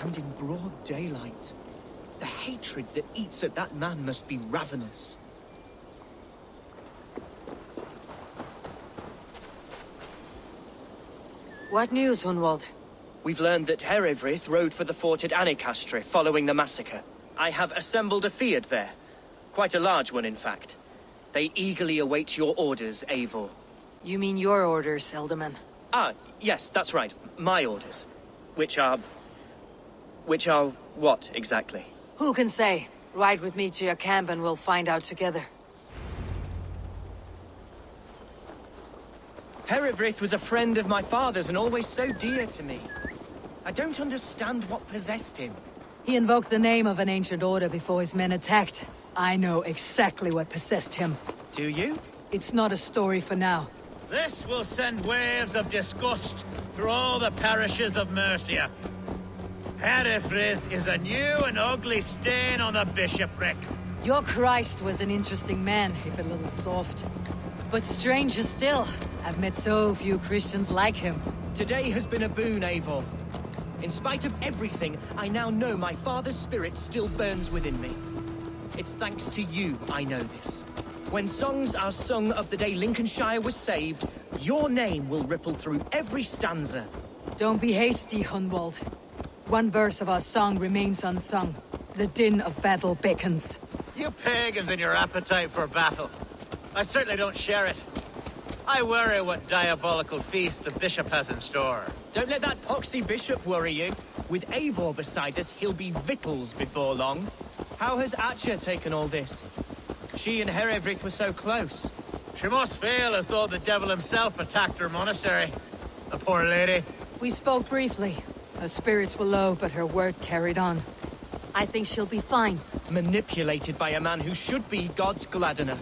and in broad daylight. The hatred that eats at that man must be ravenous. What news, Hunwald? We've learned that Eivor rode for the fort at Annikastre following the massacre. I have assembled a field there. Quite a large one, in fact. They eagerly await your orders, Eivor. You mean your orders, Elderman? Ah, yes, that's right. My orders. Which are what, exactly? Who can say? Ride with me to your camp and we'll find out together. Eivor was a friend of my father's and always so dear to me. I don't understand what possessed him. He invoked the name of an ancient order before his men attacked. I know exactly what possessed him. Do you? It's not a story for now. This will send waves of disgust through all the parishes of Mercia. Eivor is a new and ugly stain on the bishopric. Your Christ was an interesting man, if a little soft. But stranger still, I've met so few Christians like him. Today has been a boon, Eivor. In spite of everything, I now know my father's spirit still burns within me. It's thanks to you I know this. When songs are sung of the day Lincolnshire was saved, your name will ripple through every stanza. Don't be hasty, Hunwald. One verse of our song remains unsung. The din of battle beckons. You pagans and your appetite for battle. I certainly don't share it. I worry what diabolical feast the bishop has in store. Don't let that poxy bishop worry you. With Eivor beside us, he'll be victuals before long. How has Atcha taken all this? She and Eivor were so close. She must feel as though the devil himself attacked her monastery. The poor lady. We spoke briefly. Her spirits were low, but her word carried on. I think she'll be fine. Manipulated by a man who should be God's gladdener.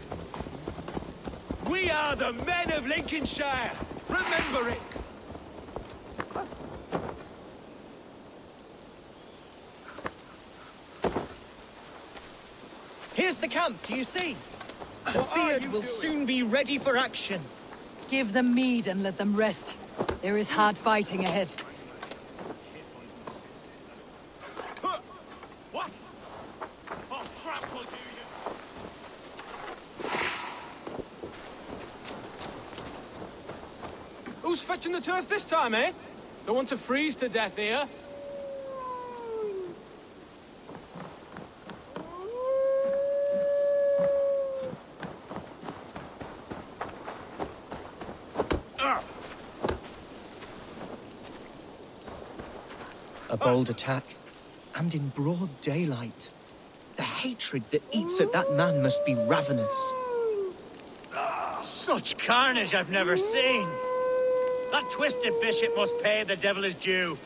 We are the men of Lincolnshire! Remember it! Here's the camp, do you see? The field will soon be ready for action. Give them mead and let them rest. There is hard fighting ahead. What? Oh, trample you! Who's fetching the turf this time, eh? Don't want to freeze to death here. A bold attack, and in broad daylight. The hatred that eats at that man must be ravenous. Such carnage I've never seen. That twisted bishop must pay the devil his due.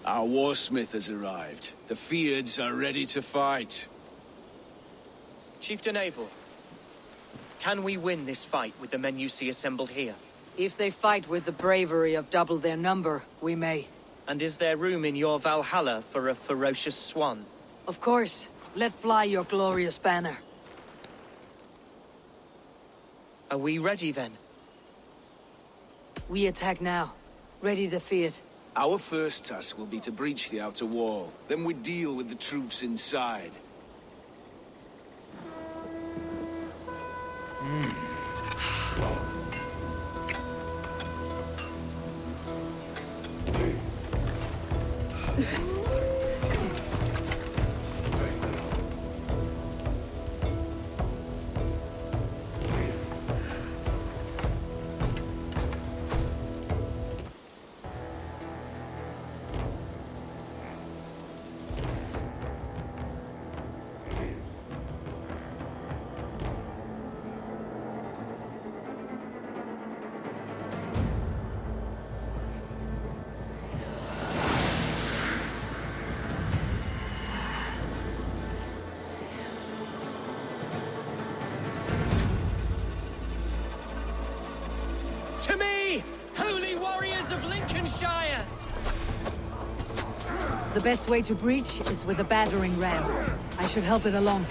Our warsmith has arrived. The Feards are ready to fight. Chieftain Eivor, can we win this fight with the men you see assembled here? If they fight with the bravery of double their number, we may. And is there room in your Valhalla for a ferocious swan? Of course. Let fly your glorious banner. Are we ready then? We attack now. Ready the field. Our first task will be to breach the outer wall. Then we deal with the troops inside. To me, holy warriors of Lincolnshire! The best way to breach is with a battering ram. I should help it along.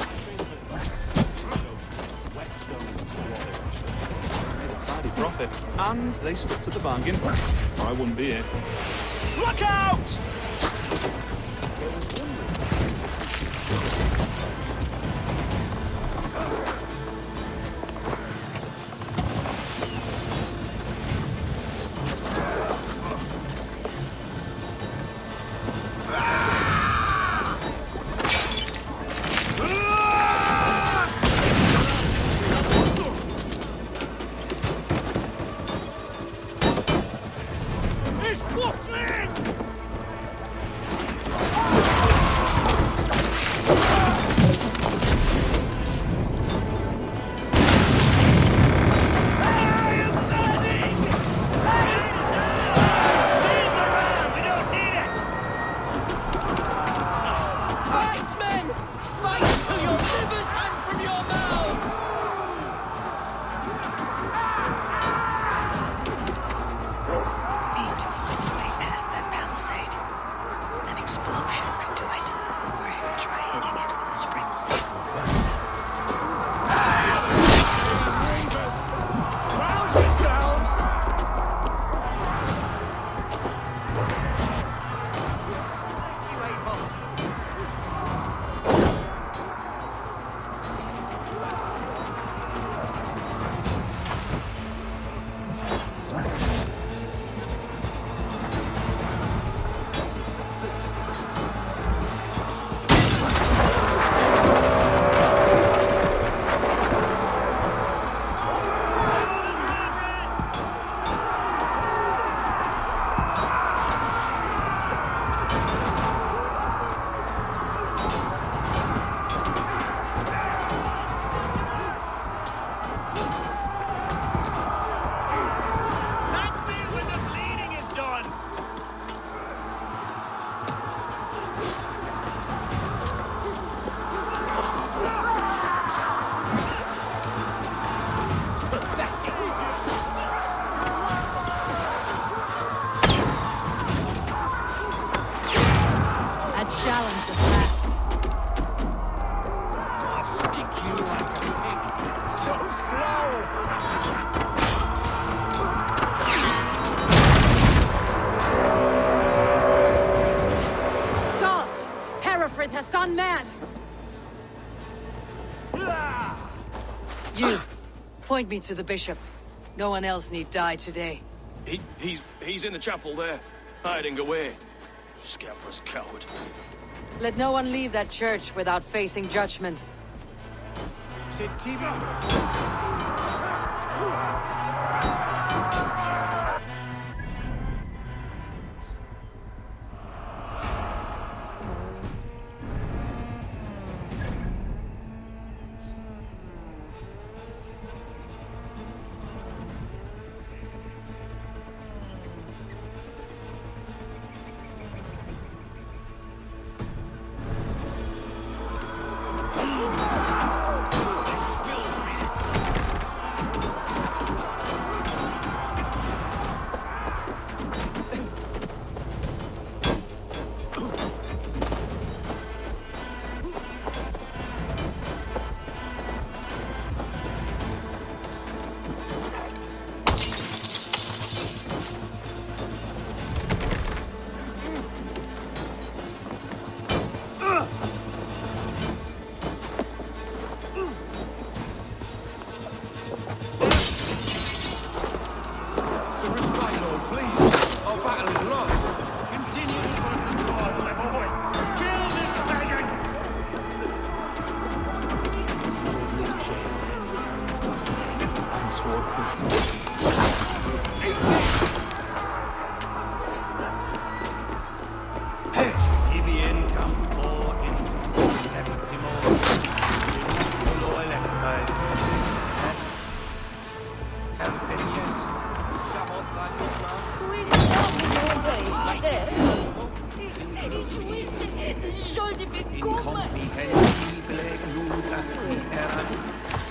profit. And they stuck to the bargain. I wouldn't be here. Look out! Point me to the bishop. No one else need die today. He's in the chapel there, hiding away. Scabrous coward. Let no one leave that church without facing judgment.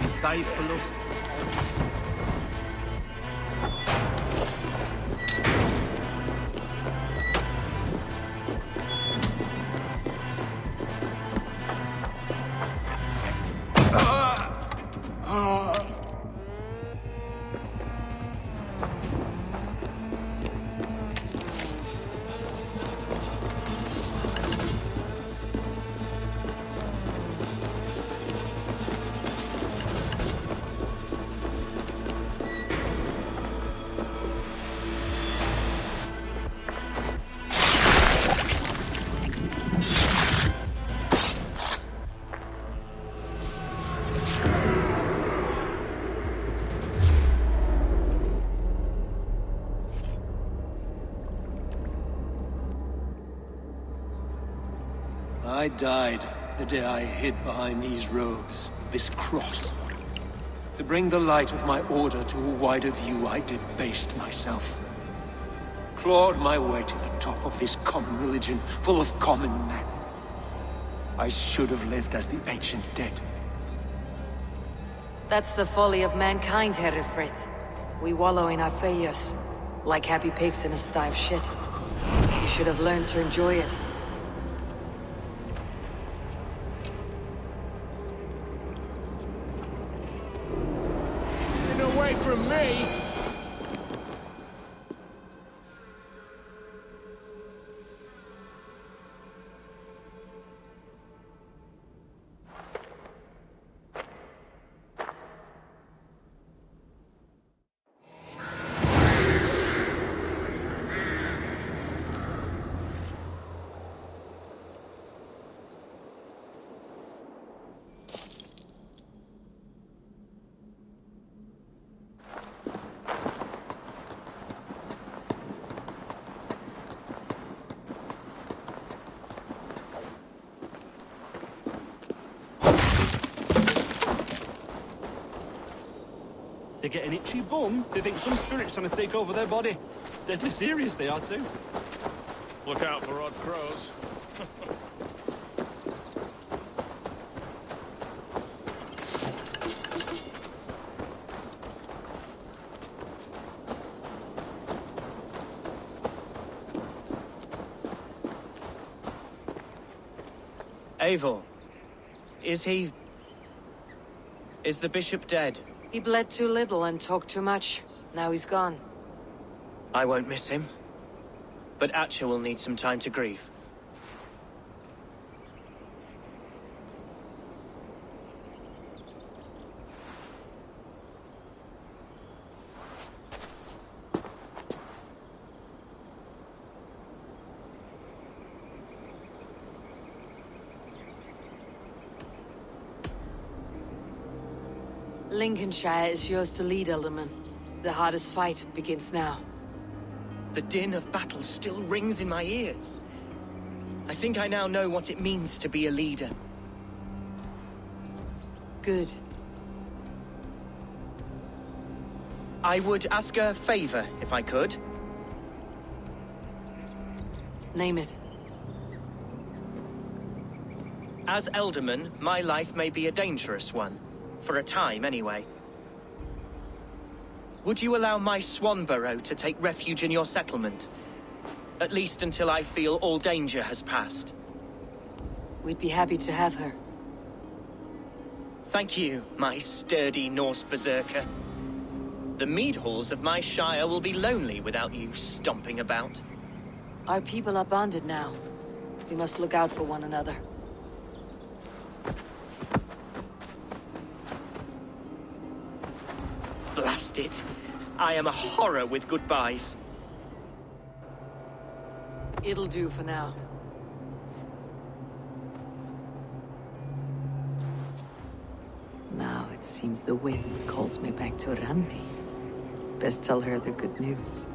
Discípulos. I died the day I hid behind these robes, this cross. To bring the light of my order to a wider view, I debased myself. Clawed my way to the top of this common religion, full of common men. I should have lived as the ancient dead. That's the folly of mankind, Herefrith. We wallow in our failures, like happy pigs in a sty of shit. You should have learned to enjoy it. Get away from me! They get an itchy bum, they think some spirit's trying to take over their body. Deadly serious they are too. Look out for odd crows. Eivor, is the bishop dead? He bled too little and talked too much. Now he's gone. I won't miss him. But Atcha will need some time to grieve. Lincolnshire is yours to lead, Elderman. The hardest fight begins now. The din of battle still rings in my ears. I think I now know what it means to be a leader. Good. I would ask a favor, if I could. Name it. As Elderman, my life may be a dangerous one. For a time, anyway. Would you allow my Swanborough to take refuge in your settlement? At least until I feel all danger has passed. We'd be happy to have her. Thank you, my sturdy Norse berserker. The mead halls of my shire will be lonely without you stomping about. Our people are bonded now. We must look out for one another. Blast it. I am a horror with goodbyes. It'll do for now. Now it seems the wind calls me back to Randi. Best tell her the good news.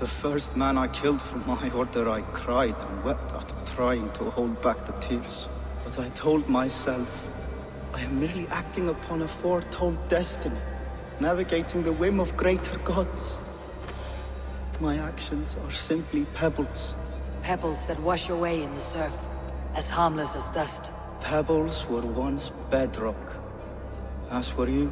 The first man I killed for my order, I cried and wept after trying to hold back the tears. But I told myself, I am merely acting upon a foretold destiny, navigating the whim of greater gods. My actions are simply pebbles. Pebbles that wash away in the surf, as harmless as dust. Pebbles were once bedrock, as were you.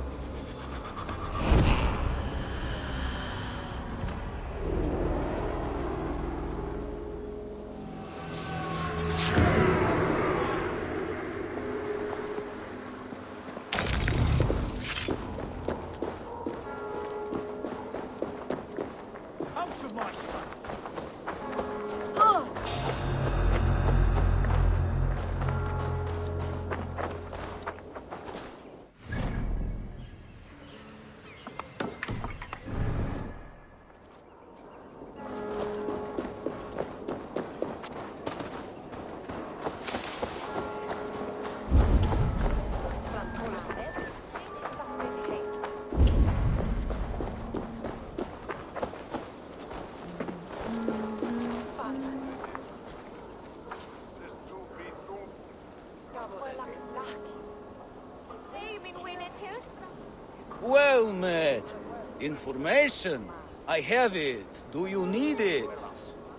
Well met. Information. I have it. Do you need it?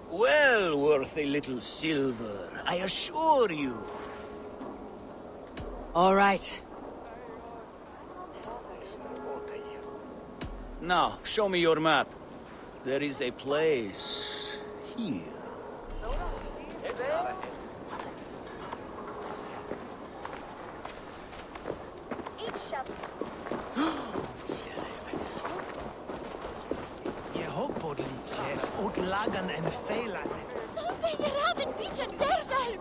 Well worth a little silver, I assure you. All right. Now, show me your map. There is a place here. Utlagan en felan. Sollte je raden bieten verder.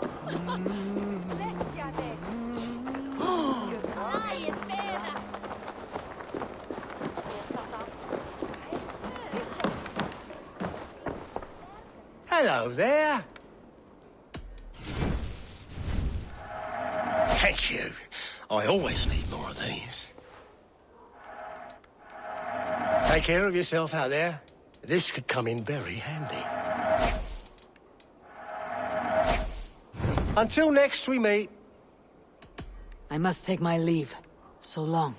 Hello there. Thank you. I always need more of these. Take care of yourself out there. This could come in very handy. Until next we meet. I must take my leave. So long.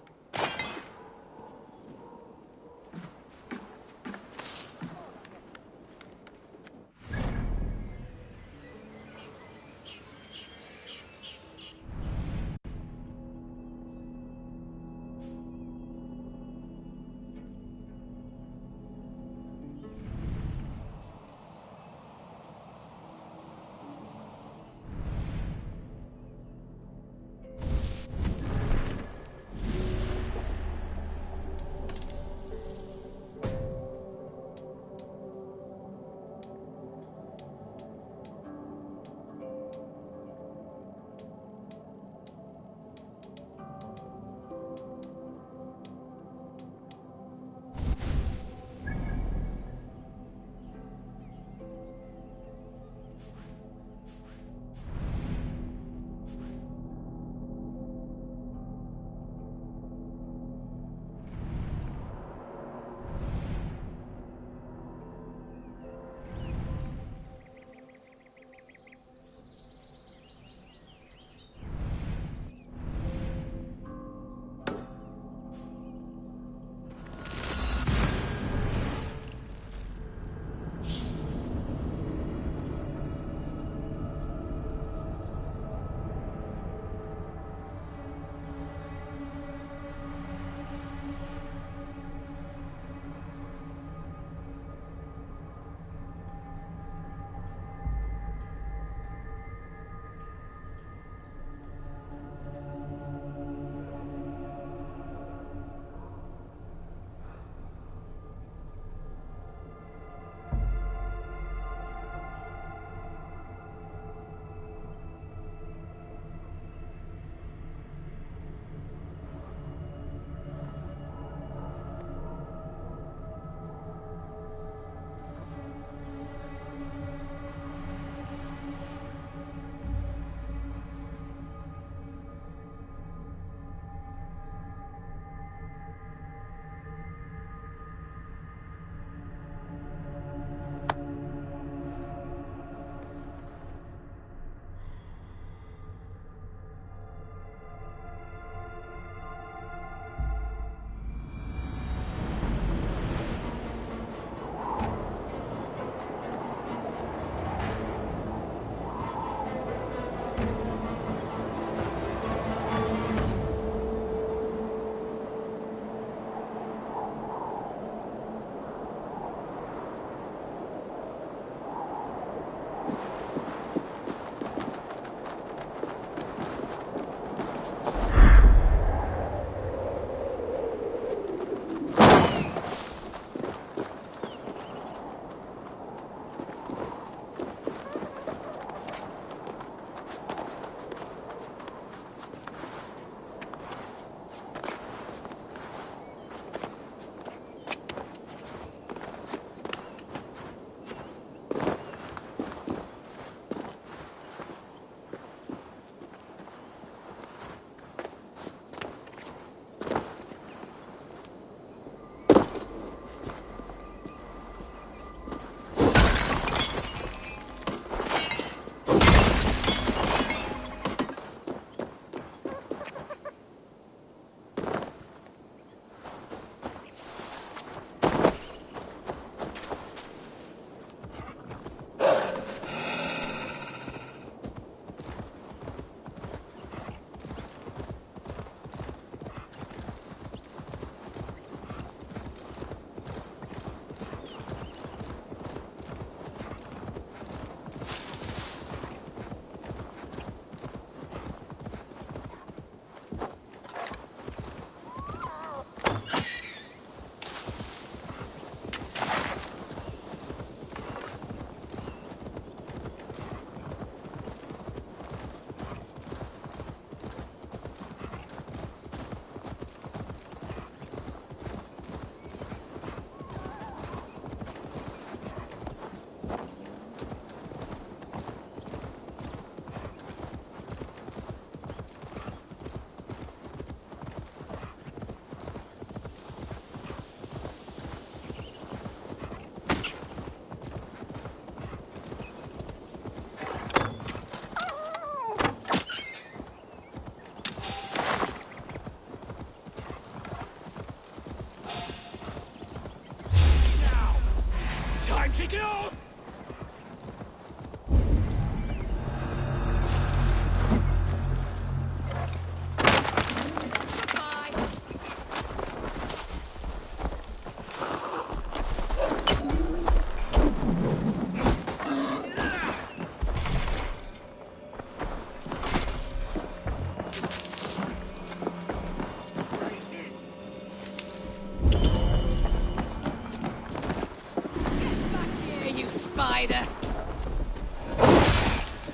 spider.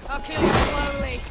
I'll kill you slowly.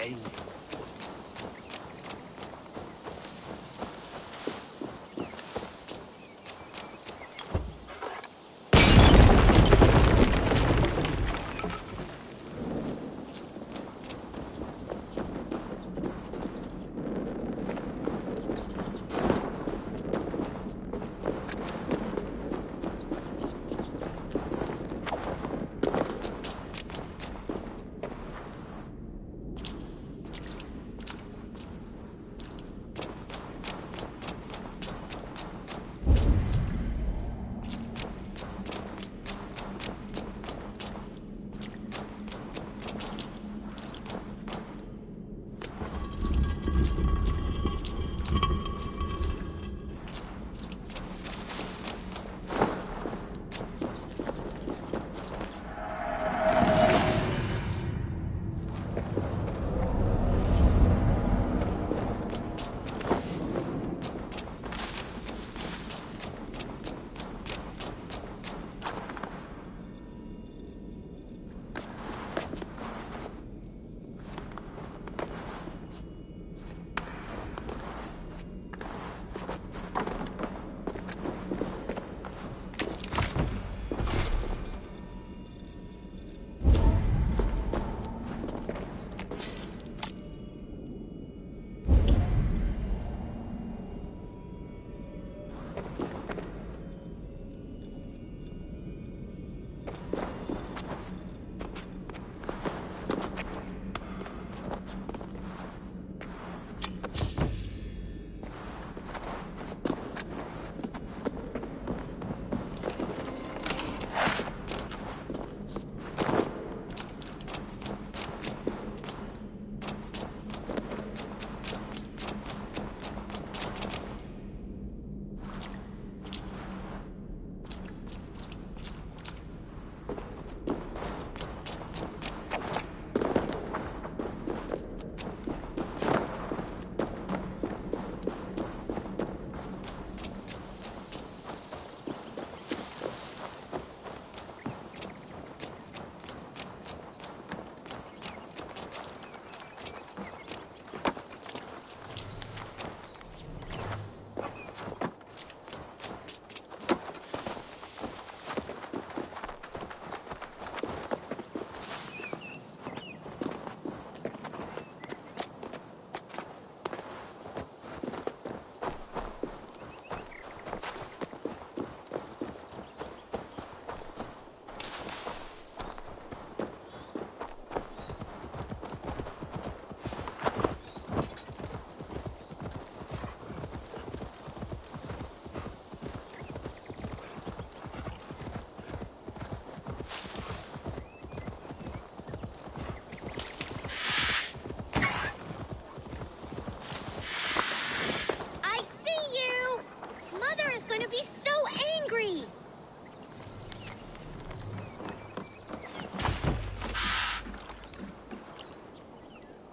time.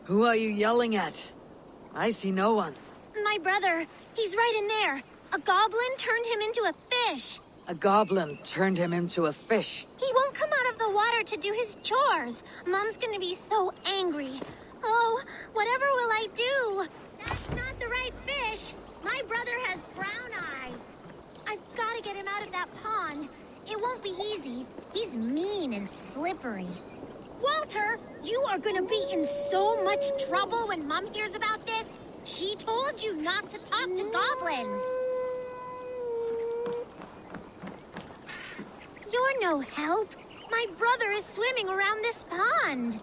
Who are you yelling at? I see no one. My brother. He's right in there. A goblin turned him into a fish. A goblin turned him into a fish. He won't come out of the water to do his chores. Mom's gonna be so angry. Oh, whatever will I do? That's not the right fish. My brother has brown eyes. I've gotta get him out of that pond. It won't be easy. He's mean and slippery. Walter, you are gonna be in so much trouble when Mom hears about this. She told you not to talk to goblins. You're no help. My brother is swimming around this pond.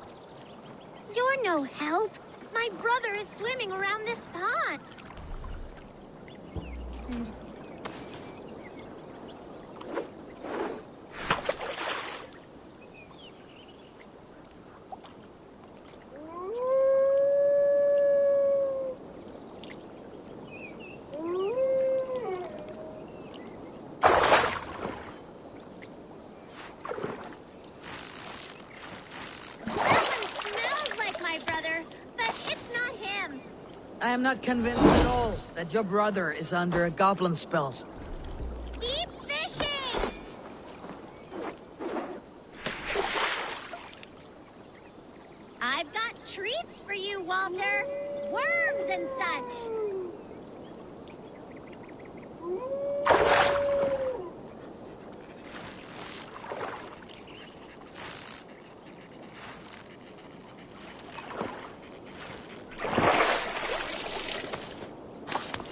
You're no help. My brother is swimming around this pond. I am not convinced at all that your brother is under a goblin spell. Keep fishing! I've got treats for you, Walter. Worms and such.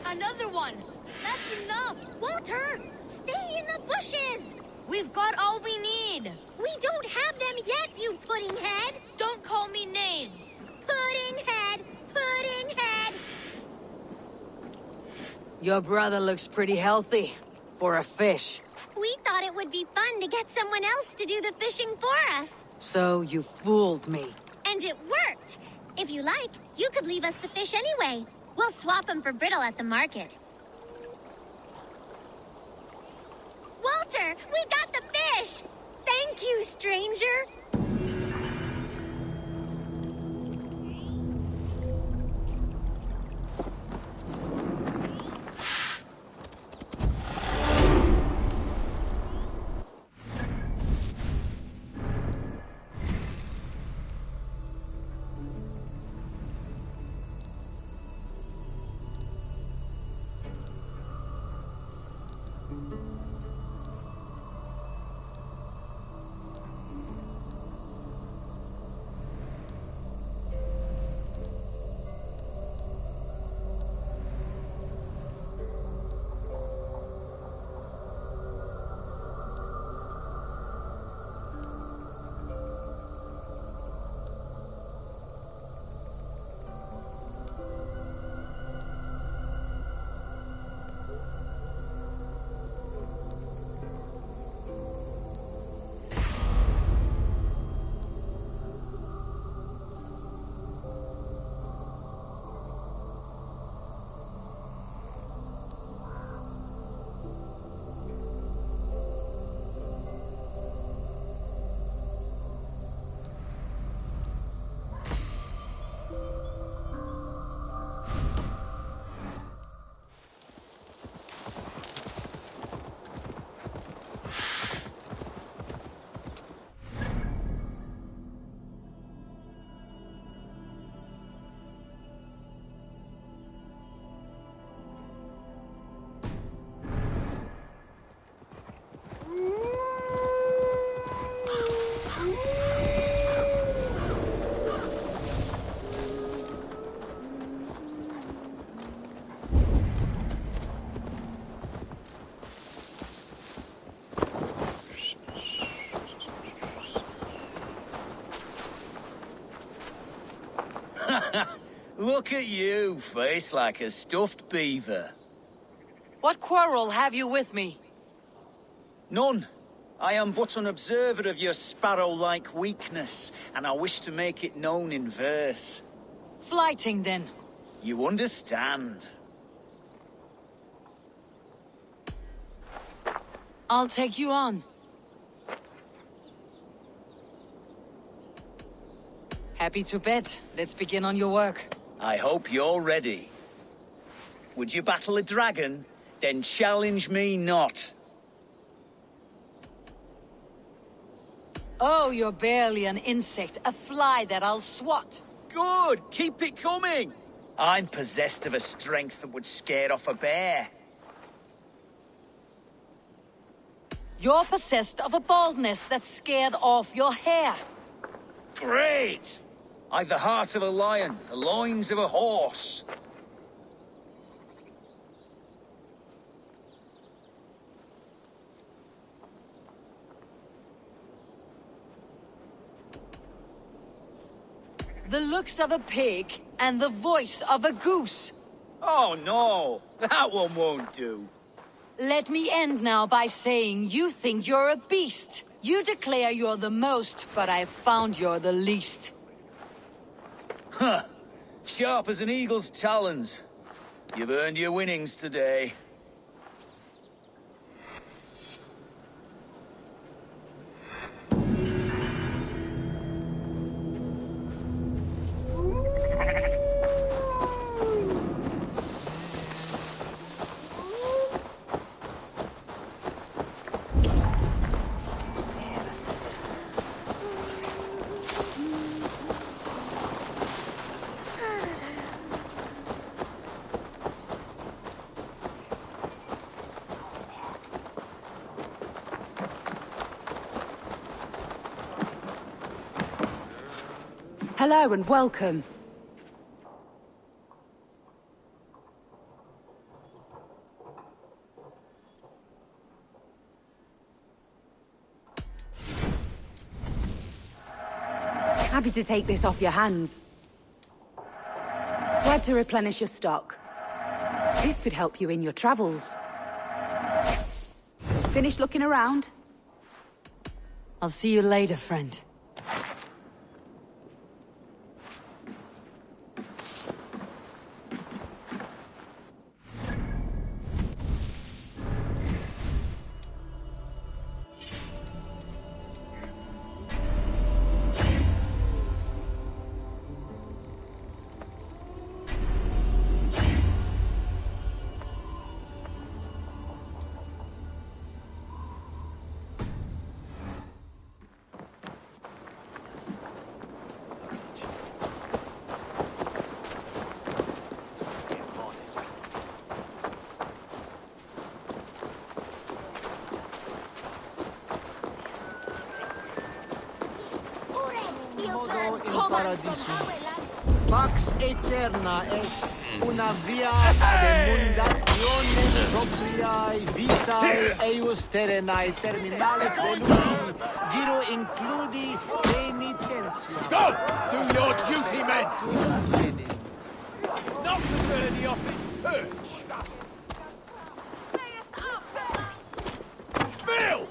Another one! That's enough! Walter! Stay in the bushes! We've got all we need! We don't have them yet, you pudding head! Don't call me names! Pudding head! Pudding head! Your brother looks pretty healthy for a fish. We thought it would be fun to get someone else to do the fishing for us. So you fooled me. And it worked! If you like, you could leave us the fish anyway. We'll swap them for brittle at the market. Walter, we got the fish! Thank you, stranger! Look at you, face like a stuffed beaver. What quarrel have you with me? None. I am but an observer of your sparrow-like weakness, and I wish to make it known in verse. Flighting, then. You understand. I'll take you on. Happy to bet. Let's begin on your work. I hope you're ready. Would you battle a dragon? Then challenge me not. Oh, you're barely an insect, a fly that I'll swat. Good! Keep it coming! I'm possessed of a strength that would scare off a bear. You're possessed of a baldness that scared off your hair. Great! I've the heart of a lion, the loins of a horse. The looks of a pig and the voice of a goose. Oh no, that one won't do. Let me end now by saying you think you're a beast. You declare you're the most, but I've found you're the least. Huh. Sharp as an eagle's talons. You've earned your winnings today. Hello and welcome. Happy to take this off your hands. Glad to replenish your stock. This could help you in your travels. Finished looking around? I'll see you later, friend. Pax eterna est una via ad emundationem propriae vitae eius terrenae terminales volumi giro includi penitentia. Go! Do your duty, men! Not to burn the off its perch! Bill!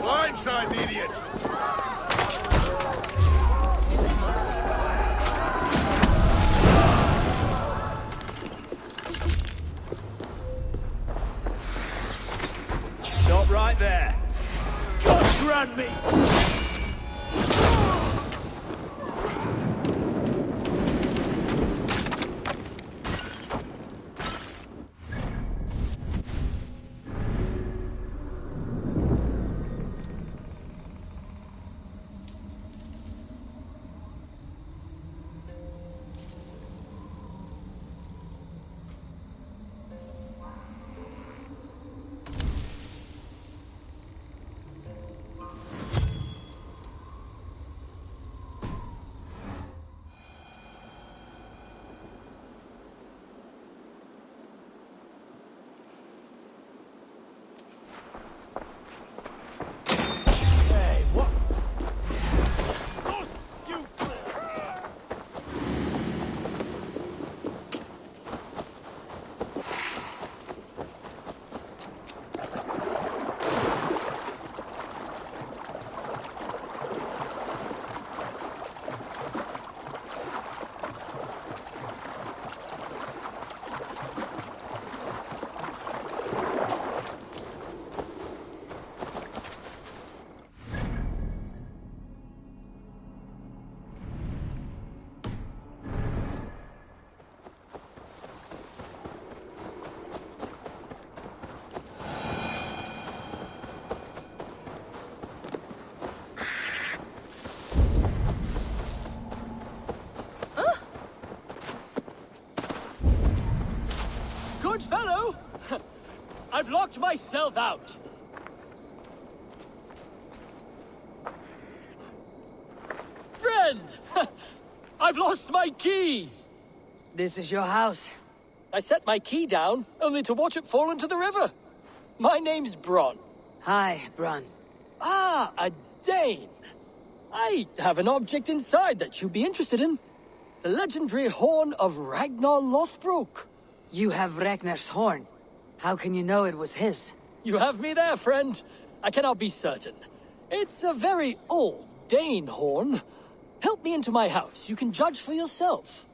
Blindside the idiot! Stop right there! God grant me! I've locked myself out! Friend! I've lost my key! This is your house. I set my key down, only to watch it fall into the river. My name's Bronn. Hi, Bronn. Ah, a Dane. I have an object inside that you'd be interested in. The legendary horn of Ragnar Lothbrok. You have Ragnar's horn. How can you know it was his? You have me there, friend. I cannot be certain. It's a very old Dane horn. Help me into my house. You can judge for yourself.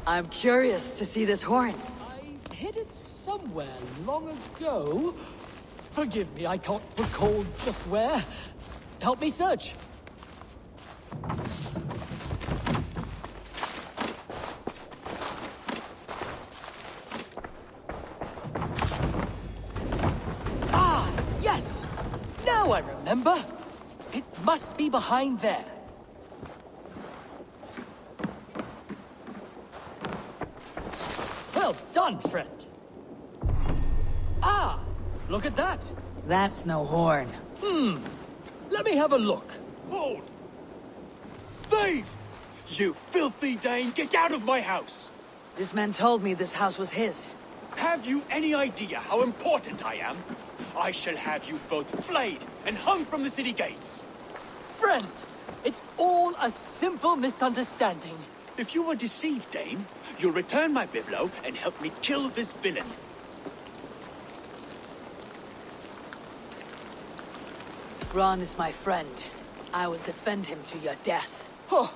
I'm curious to see this horn. I hid it somewhere long ago. Forgive me, I can't recall just where. Help me search. Ah, yes! Now I remember. It must be behind there. Well done, friend. Ah, look at that. That's no horn. Let me have a look. Hold! Thief! You filthy Dane, get out of my house! This man told me this house was his. Have you any idea how important I am? I shall have you both flayed and hung from the city gates. Friend, it's all a simple misunderstanding. If you were deceived, Dane, you'll return my biblo and help me kill this villain. Bronn is my friend. I will defend him to your death. Oh,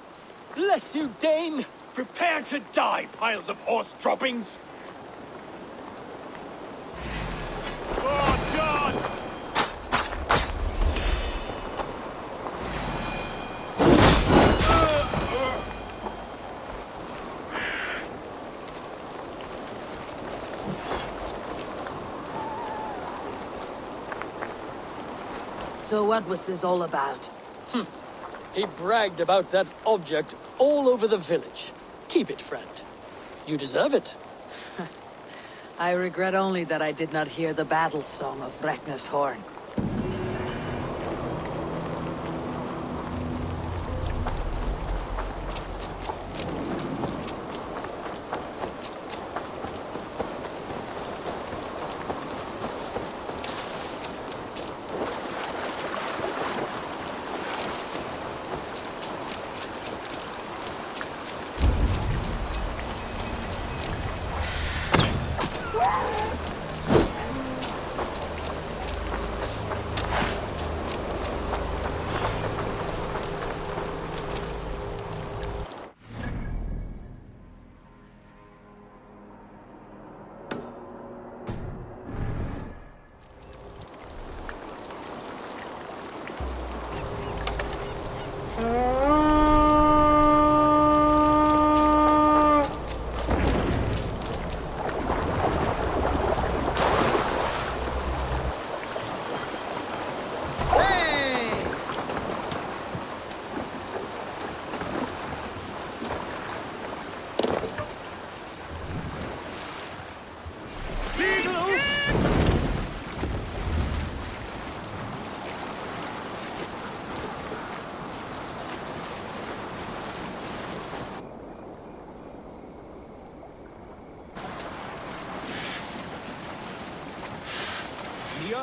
bless you, Dane! Prepare to die, piles of horse droppings! Oh, God! So what was this all about? He bragged about that object all over the village. Keep it, friend. You deserve it. I regret only that I did not hear the battle song of Ragnar's horn.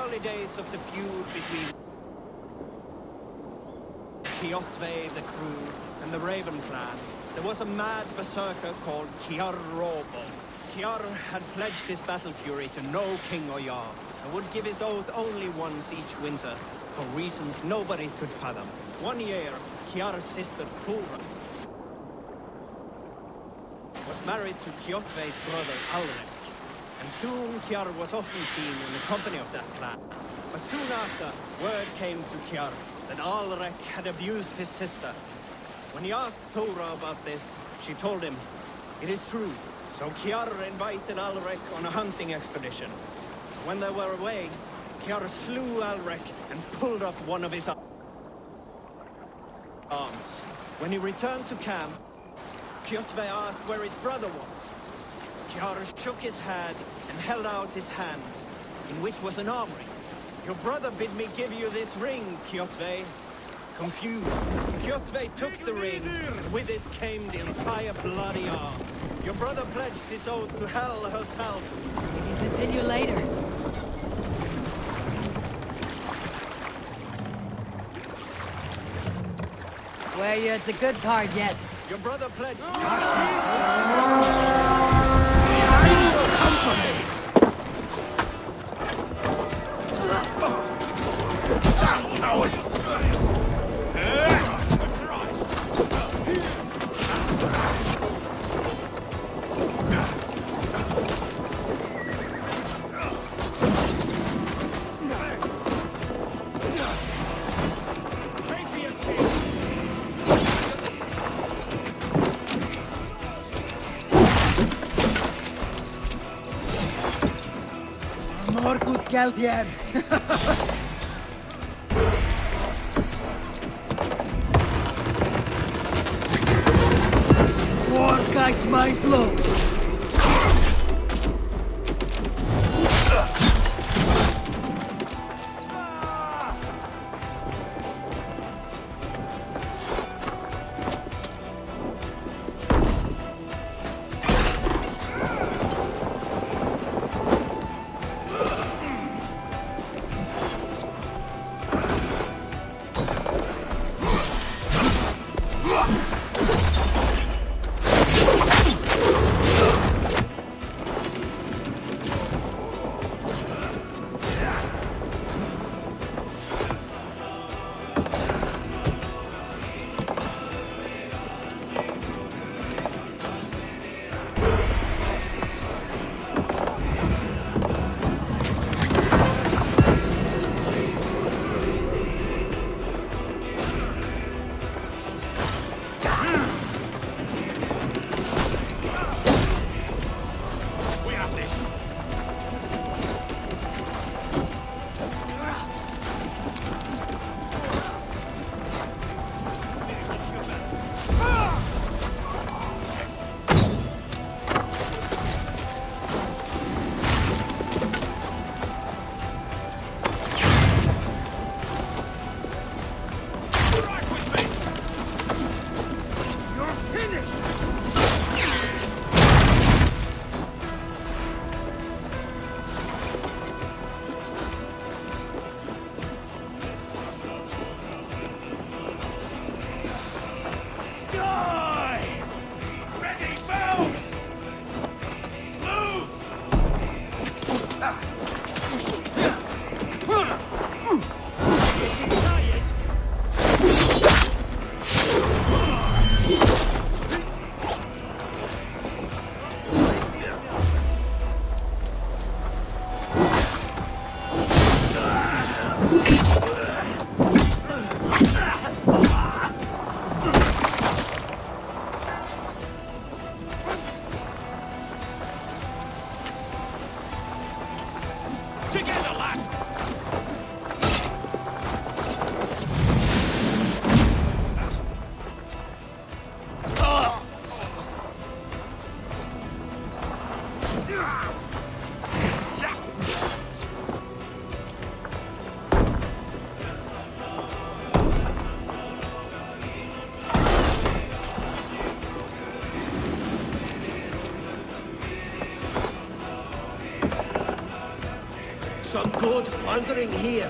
early days of the feud between Kjotve the crew and the Raven clan, there was a mad berserker called Kiar Robo. Kiar had pledged his battle fury to no king or jarl, and would give his oath only once each winter, for reasons nobody could fathom. One year, Kiar's sister Thora was married to Kjotve's brother Alrek, and soon Kiar was often seen in the company of that clan. But soon after, word came to Kiar that Alrek had abused his sister. When he asked Thora about this, she told him, "It is true." So Kiar invited Alrek on a hunting expedition. When they were away, Kiar slew Alrek and pulled off one of his arms. When he returned to camp, Kjotve asked where his brother was. Kiar shook his head and held out his hand, in which was an arm ring. "Your brother bid me give you this ring, Kjotve." Confused, Kjotve took the ring, and with it came the entire bloody arm. Your brother pledged his oath to Hell herself. We can continue later. Where you at the good part yet? Your brother pledged... More good geld here. War guides my blows. some good plundering here.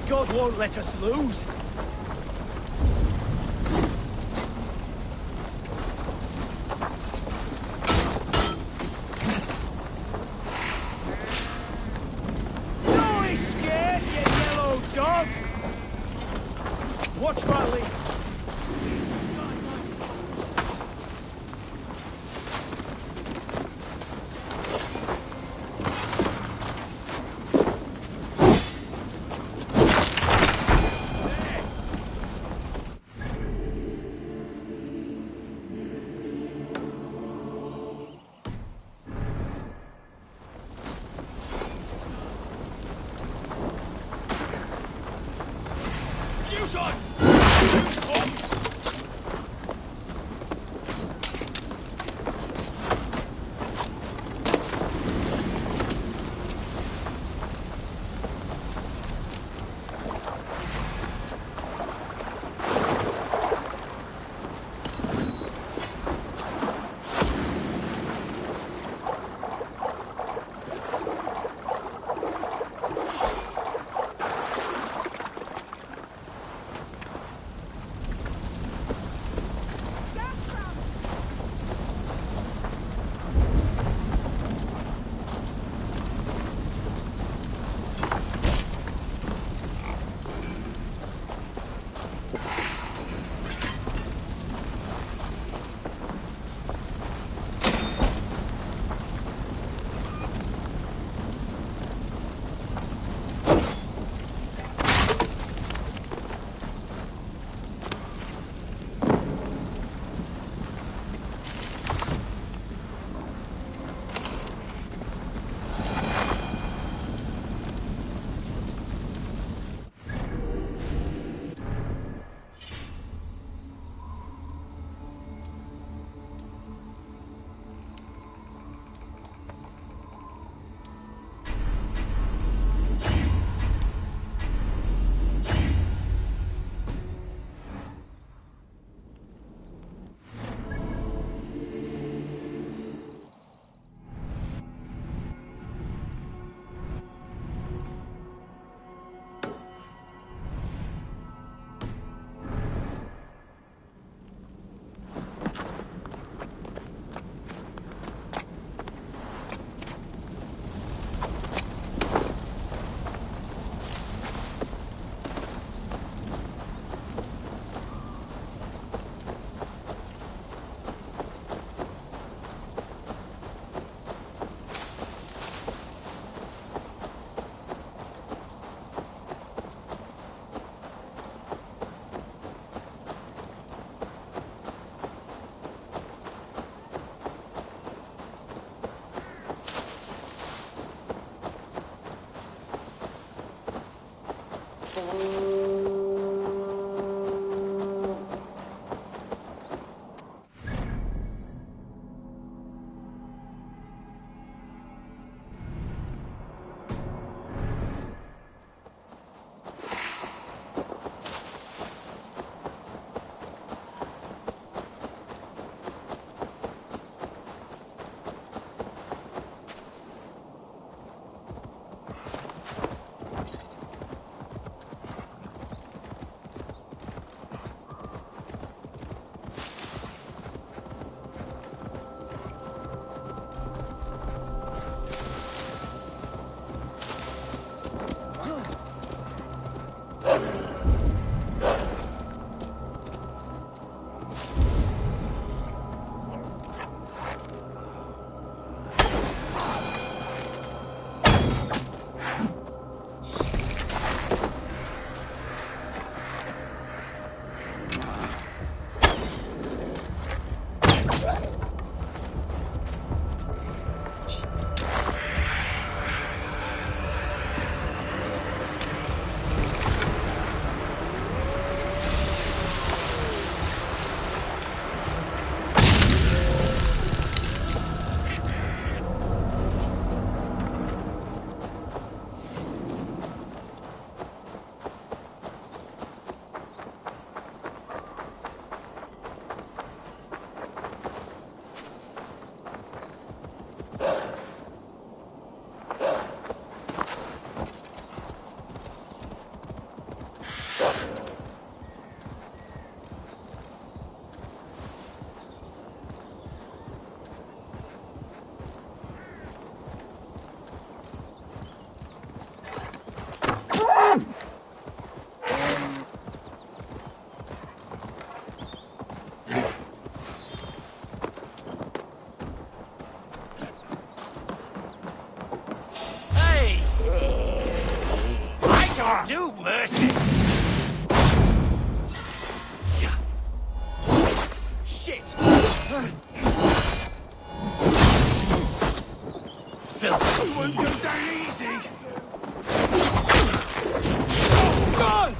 God won't let us lose. Don't be scared, you yellow dog! Watch Riley. Don't go down easy! God!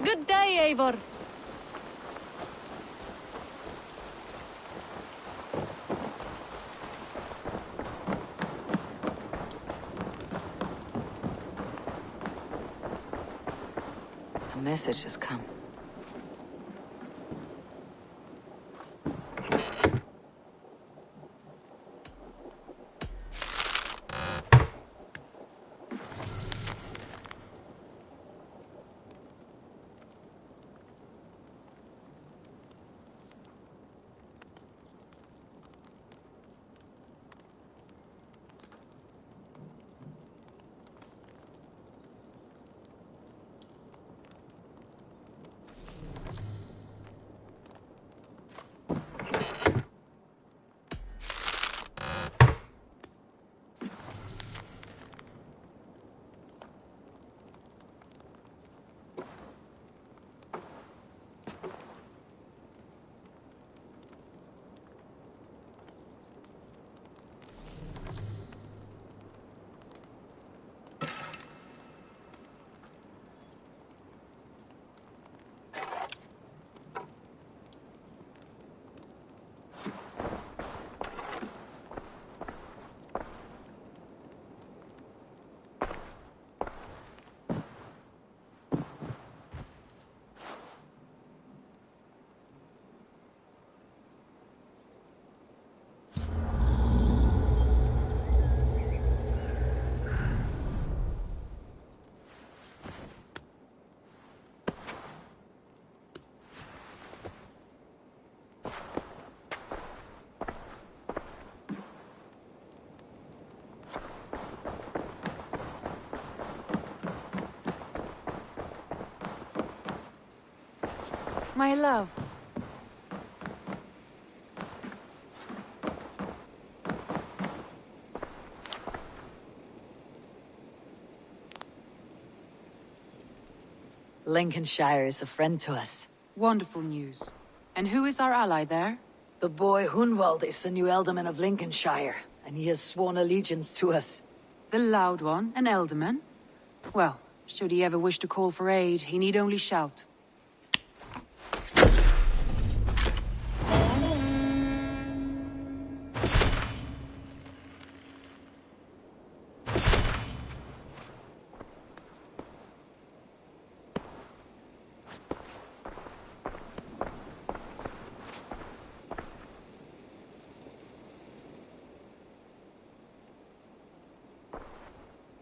Good day, Eivor. A message has come. My love. Lincolnshire is a friend to us. Wonderful news. And who is our ally there? The boy Hunwald is the new alderman of Lincolnshire, and he has sworn allegiance to us. The loud one, an alderman? Well, should he ever wish to call for aid, he need only shout.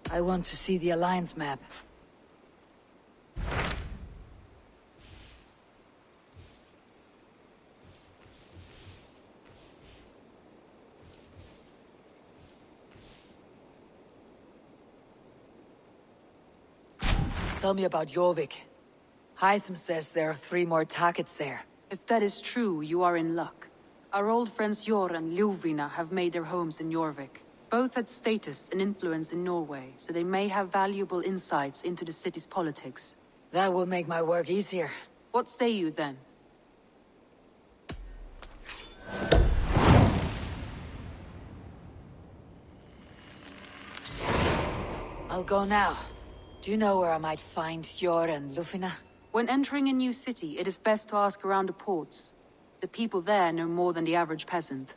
I want to see the Alliance map. Tell me about Jorvik. Hytham says there are 3 more targets there. If that is true, you are in luck. Our old friends Jor and Ljuvina have made their homes in Jorvik. Both had status and influence in Norway, so they may have valuable insights into the city's politics. That will make my work easier. What say you then? I'll go now. Do you know where I might find Jor and Ljuvina? When entering a new city, it is best to ask around the ports. The people there know more than the average peasant.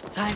Time.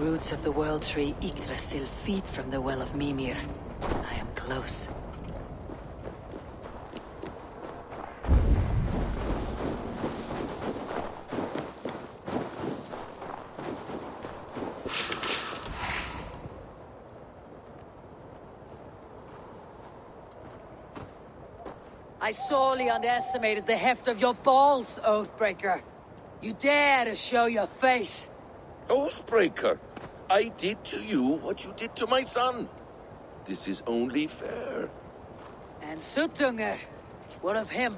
roots of the World Tree Yggdrasil feed from the Well of Mimir. I am close. I sorely underestimated the heft of your balls, Oathbreaker. You dare to show your face. Oathbreaker, I did to you what you did to my son. This is only fair. And Suttungr, what of him?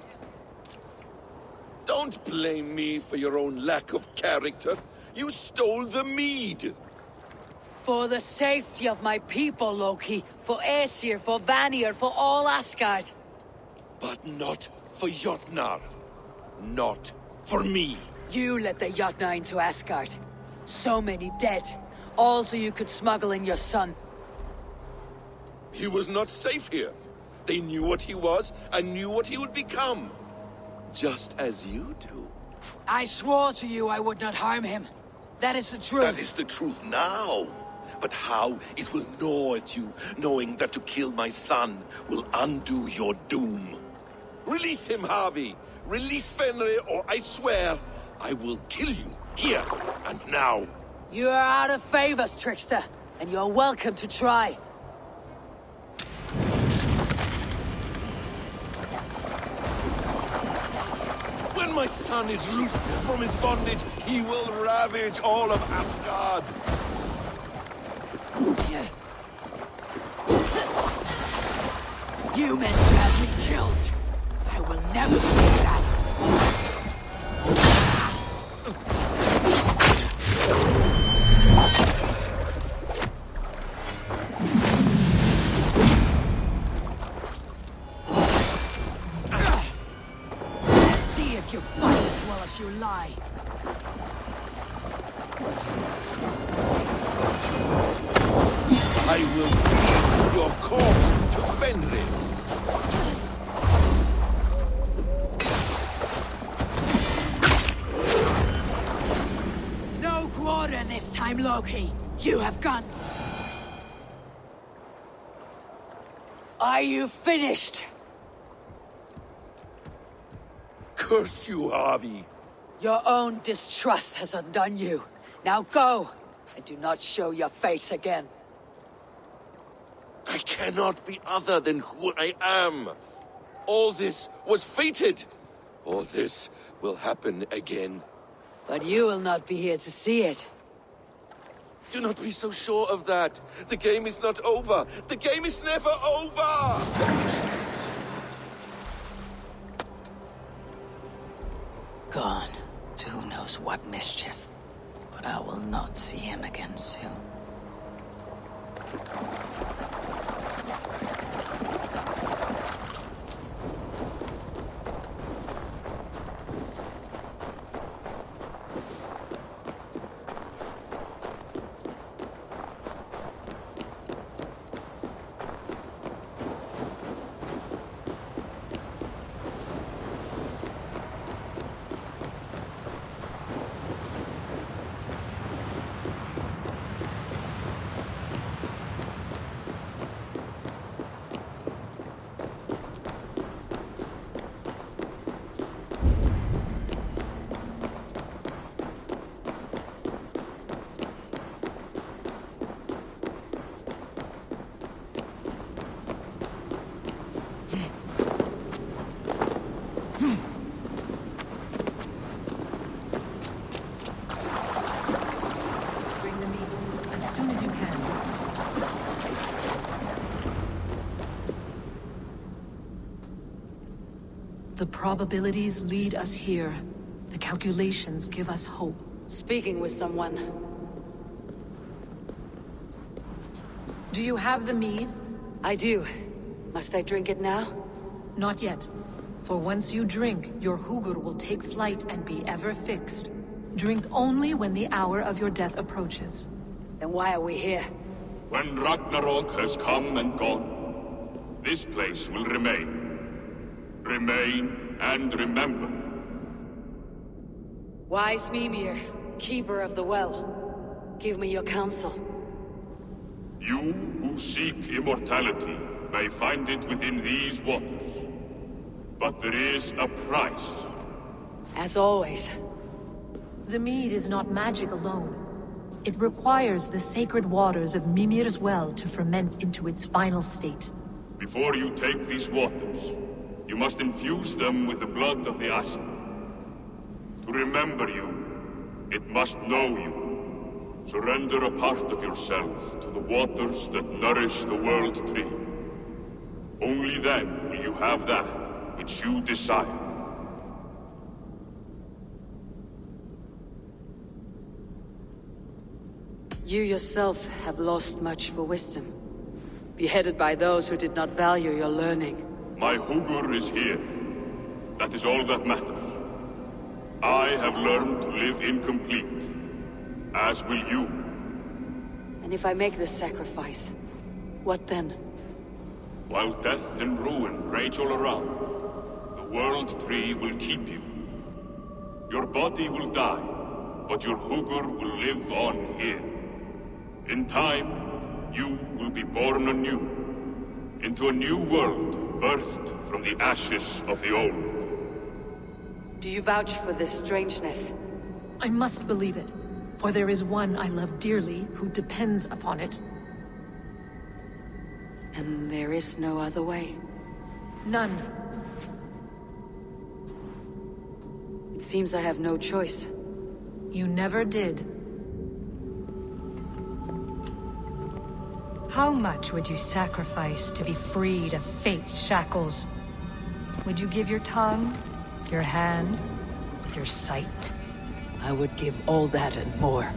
Don't blame me for your own lack of character. You stole the mead. For the safety of my people, Loki. For Aesir, for Vanir, for all Asgard. But not for Jotnar. Not for me. You let the Jotnar into Asgard. So many dead. All so you could smuggle in your son. He was not safe here. They knew what he was and knew what he would become. Just as you do. I swore to you I would not harm him. That is the truth. That is the truth now. But how it will gnaw at you, knowing that to kill my son will undo your doom. Release him, Harvey. Release Fenrir, or I swear, I will kill you, here and now. You are out of favors, trickster, and you're welcome to try. When my son is loosed from his bondage, he will ravage all of Asgard. You meant to have me killed. I will never do that. Let's see if you fight as well as you lie. I will feed your corpse to Fenrir. No quarter this time, Loki. You have gone. Are you finished? Curse you, Harvey. Your own distrust has undone you. Now go, and do not show your face again. I cannot be other than who I am. All this was fated. All this will happen again. But you will not be here to see it. Do not be so sure of that. The game is not over. The game is never over! Gone to who knows what mischief. But I will not see him again soon. The probabilities lead us here. The calculations give us hope. Speaking with someone. Do you have the mead? I do. Must I drink it now? Not yet. For once you drink, your Hugur will take flight and be ever fixed. Drink only when the hour of your death approaches. Then why are we here? When Ragnarok has come and gone, this place will remain. Remain and remember. Wise Mimir, keeper of the well. Give me your counsel. You who seek immortality may find it within these waters. But there is a price. As always. The mead is not magic alone. It requires the sacred waters of Mimir's well to ferment into its final state. Before you take these waters, you must infuse them with the blood of the Ashen. To remember you, it must know you. Surrender a part of yourself to the waters that nourish the World Tree. Only then will you have that which you desire. You yourself have lost much for wisdom. Beheaded by those who did not value your learning. My Hugur is here. That is all that matters. I have learned to live incomplete, as will you. And if I make this sacrifice, what then? While death and ruin rage all around, the World Tree will keep you. Your body will die, but your Hugur will live on here. In time, you will be born anew, into a new world birthed from the ashes of the old. Do you vouch for this strangeness? I must believe it, for there is one I love dearly who depends upon it. And there is no other way? None. It seems I have no choice. You never did. How much would you sacrifice to be freed of fate's shackles? Would you give your tongue, your hand, your sight? I would give all that and more.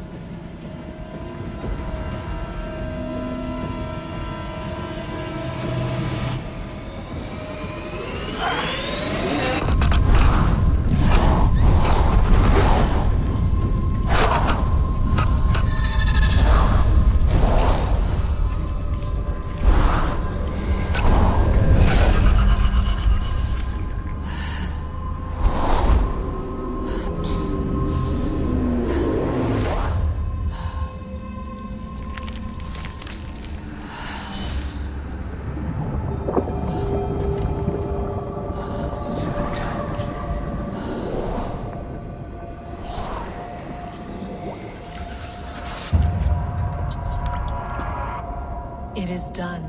It is done.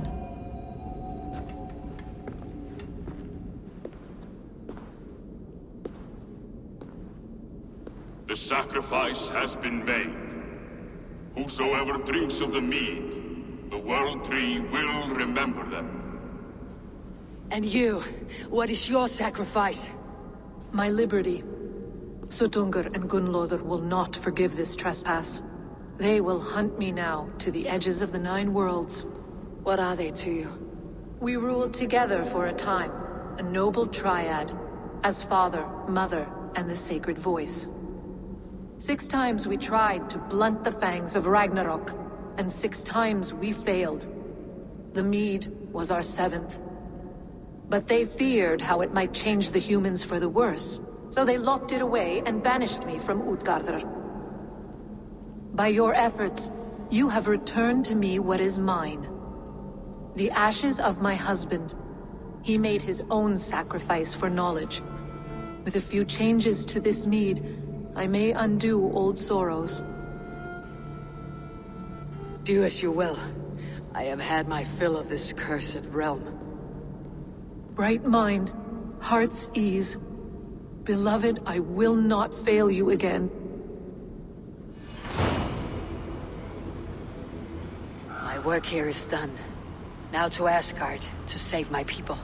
The sacrifice has been made. Whosoever drinks of the mead, the World Tree will remember them. And you, what is your sacrifice? My liberty. Suttungr and Gunnlóðr will not forgive this trespass. They will hunt me now to the edges of the 9 worlds. What are they to you? We ruled together for a time, a noble triad, as father, mother, and the sacred voice. 6 times we tried to blunt the fangs of Ragnarok, and 6 times we failed. The mead was our 7th. But they feared how it might change the humans for the worse, so they locked it away and banished me from Utgardr. By your efforts, you have returned to me what is mine. The ashes of my husband. He made his own sacrifice for knowledge. With a few changes to this mead, I may undo old sorrows. Do as you will. I have had my fill of this cursed realm. Bright mind, heart's ease. Beloved, I will not fail you again. My work here is done. Now to Asgard, to save my people.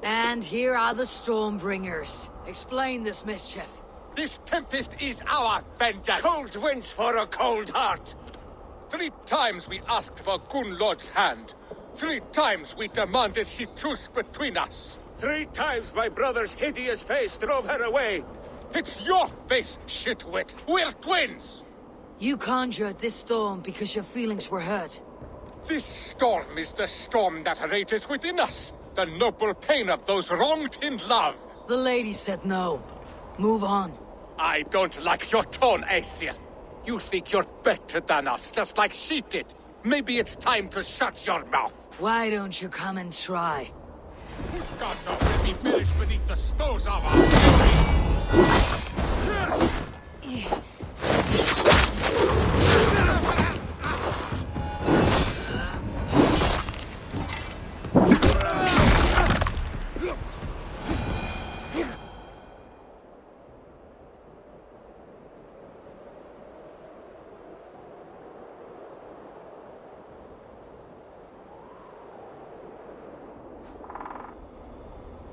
And here are the Stormbringers. Explain this mischief. This tempest is our vengeance! Cold winds for a cold heart! 3 times we asked for Gunnlod's hand. 3 times we demanded she choose between us. 3 times my brother's hideous face drove her away. It's your face, shitwit! We're twins! You conjured this storm because your feelings were hurt. This storm is the storm that rages within us. The noble pain of those wronged in love. The lady said no. Move on. I don't like your tone, Aesir. You think you're better than us, just like she did. Maybe it's time to shut your mouth. Why don't you come and try? God knows let me village beneath the stones of our...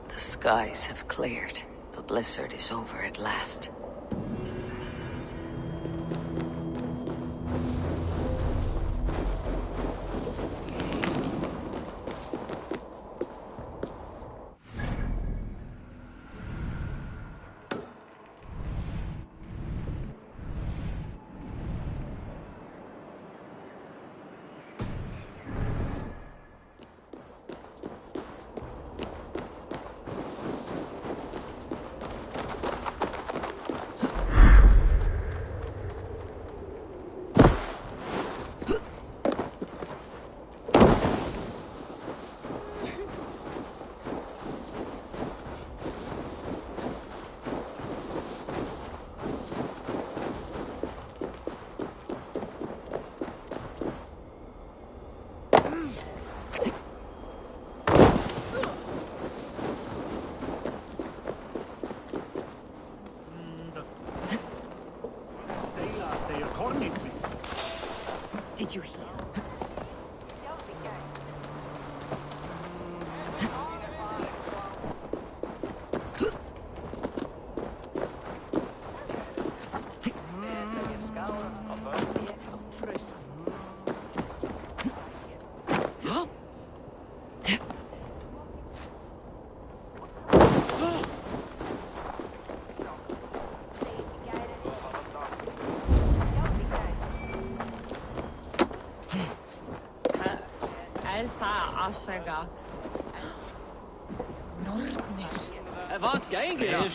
The skies have cleared. The blizzard is over at last. Did you hear?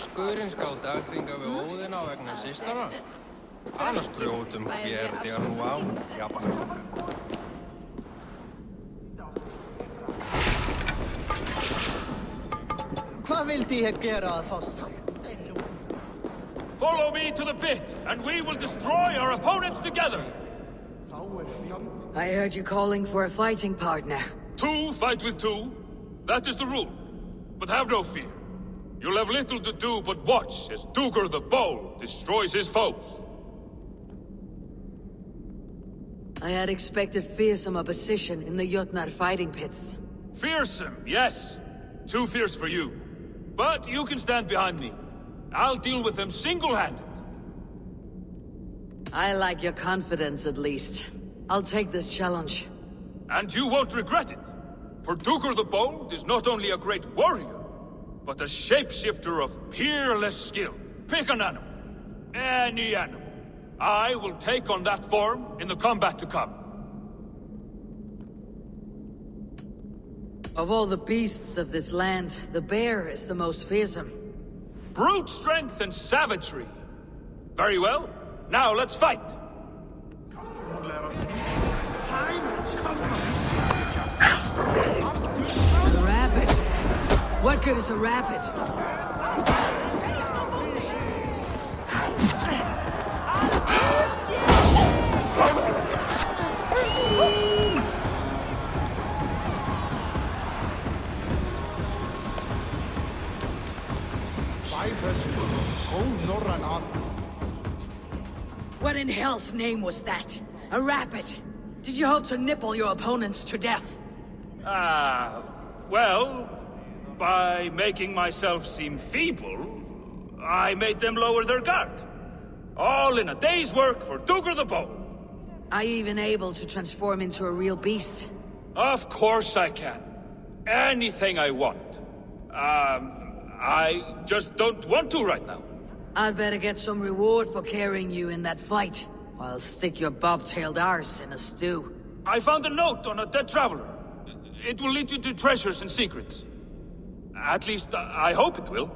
Skurinn skal dagþringa við Óðina vegna systara. Annars brjótum ég þér nú á, jabba. Hvað vildi ég gera að fá saltstein nú? Follow me to the pit, and we will destroy our opponents together! I heard you calling for a fighting partner. 2 fight with 2. That is the rule. But have no fear. You'll have little to do but watch as Duger the Bold destroys his foes. I had expected fearsome opposition in the Jotnar fighting pits. Fearsome, yes. Too fierce for you. But you can stand behind me. I'll deal with them single-handed. I like your confidence, at least. I'll take this challenge. And you won't regret it. For Duger the Bold is not only a great warrior, but a shapeshifter of peerless skill. Pick an animal. Any animal. I will take on that form in the combat to come. Of all the beasts of this land, the bear is the most fearsome. Brute strength and savagery. Very well. Now let's fight. A rabbit? What good is a rabbit? What in hell's name was that? A rabbit? Did you hope to nipple your opponents to death? Well, by making myself seem feeble, I made them lower their guard. All in a day's work for Duger the Bold. Are you even able to transform into a real beast? Of course I can. Anything I want. I just don't want to right now. I'd better get some reward for carrying you in that fight. Or I'll stick your bob-tailed arse in a stew. I found a note on a dead traveler. It will lead you to treasures and secrets. At least, I hope it will.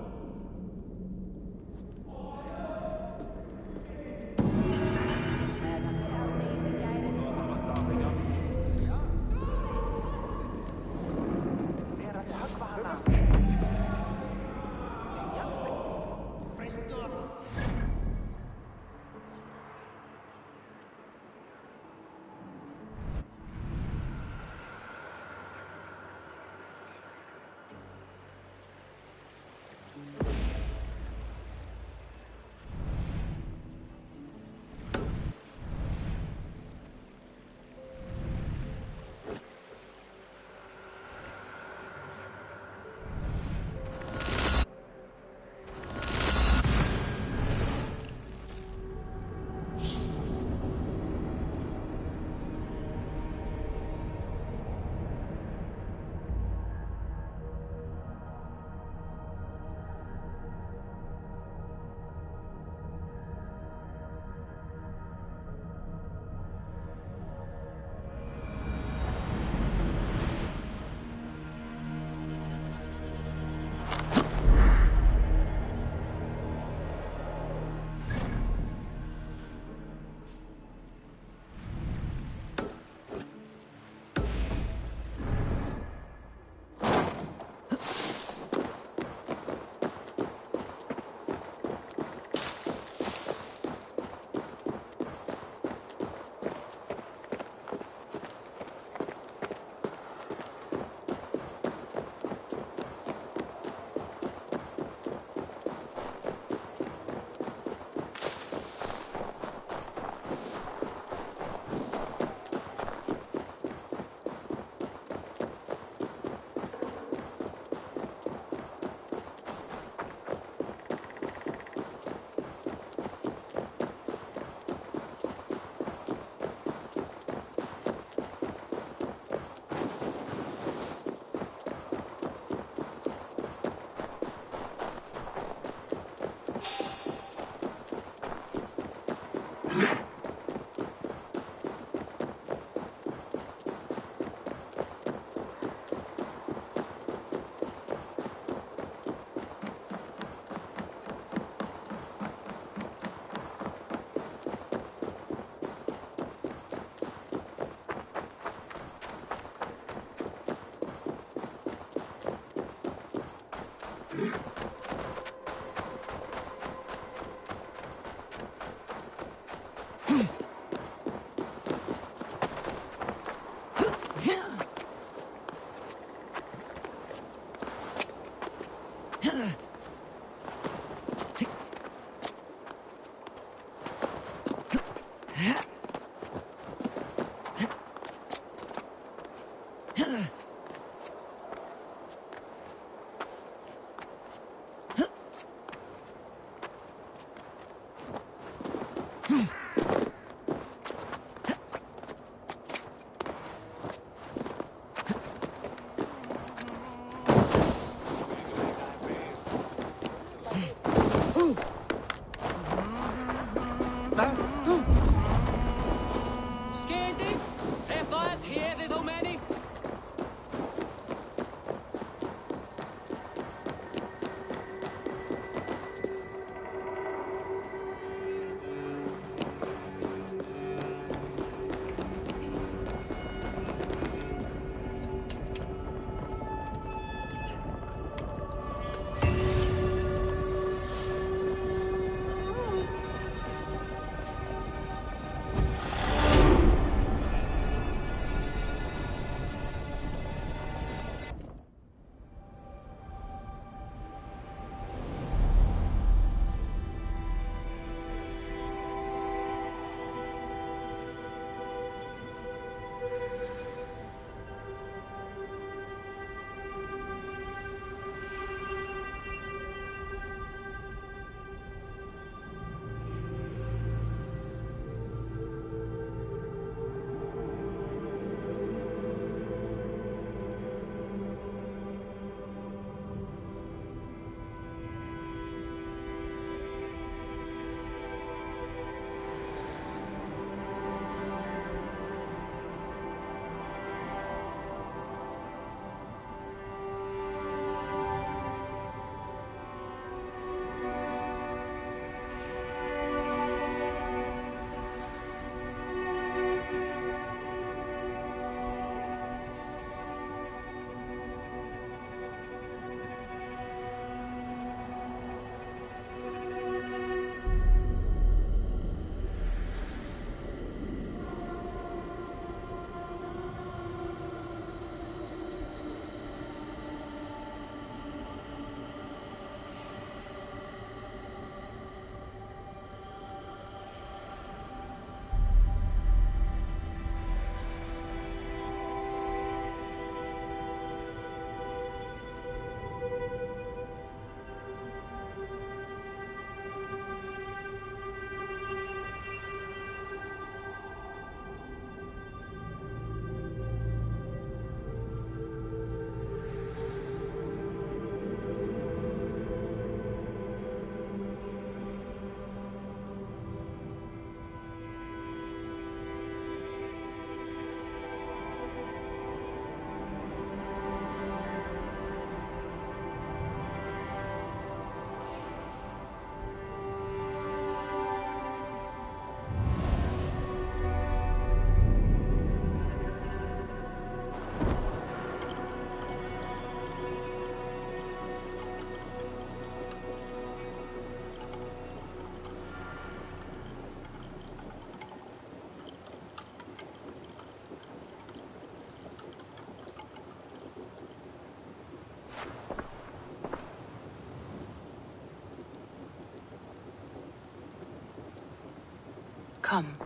Come,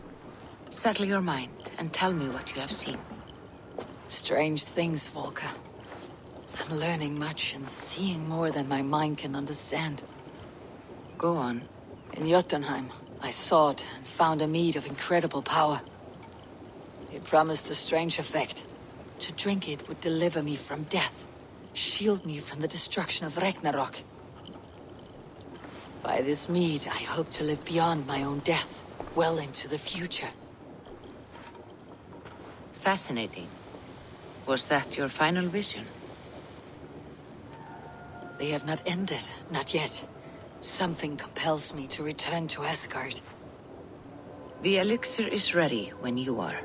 settle your mind and tell me what you have seen. Strange things, Volker. I'm learning much and seeing more than my mind can understand. Go on. In Jotunheim, I sought and found a mead of incredible power. It promised a strange effect. To drink it would deliver me from death, shield me from the destruction of Ragnarok. By this mead, I hope to live beyond my own death, well into the future. Fascinating. Was that your final vision? They have not ended, not yet. Something compels me to return to Asgard. The elixir is ready when you are.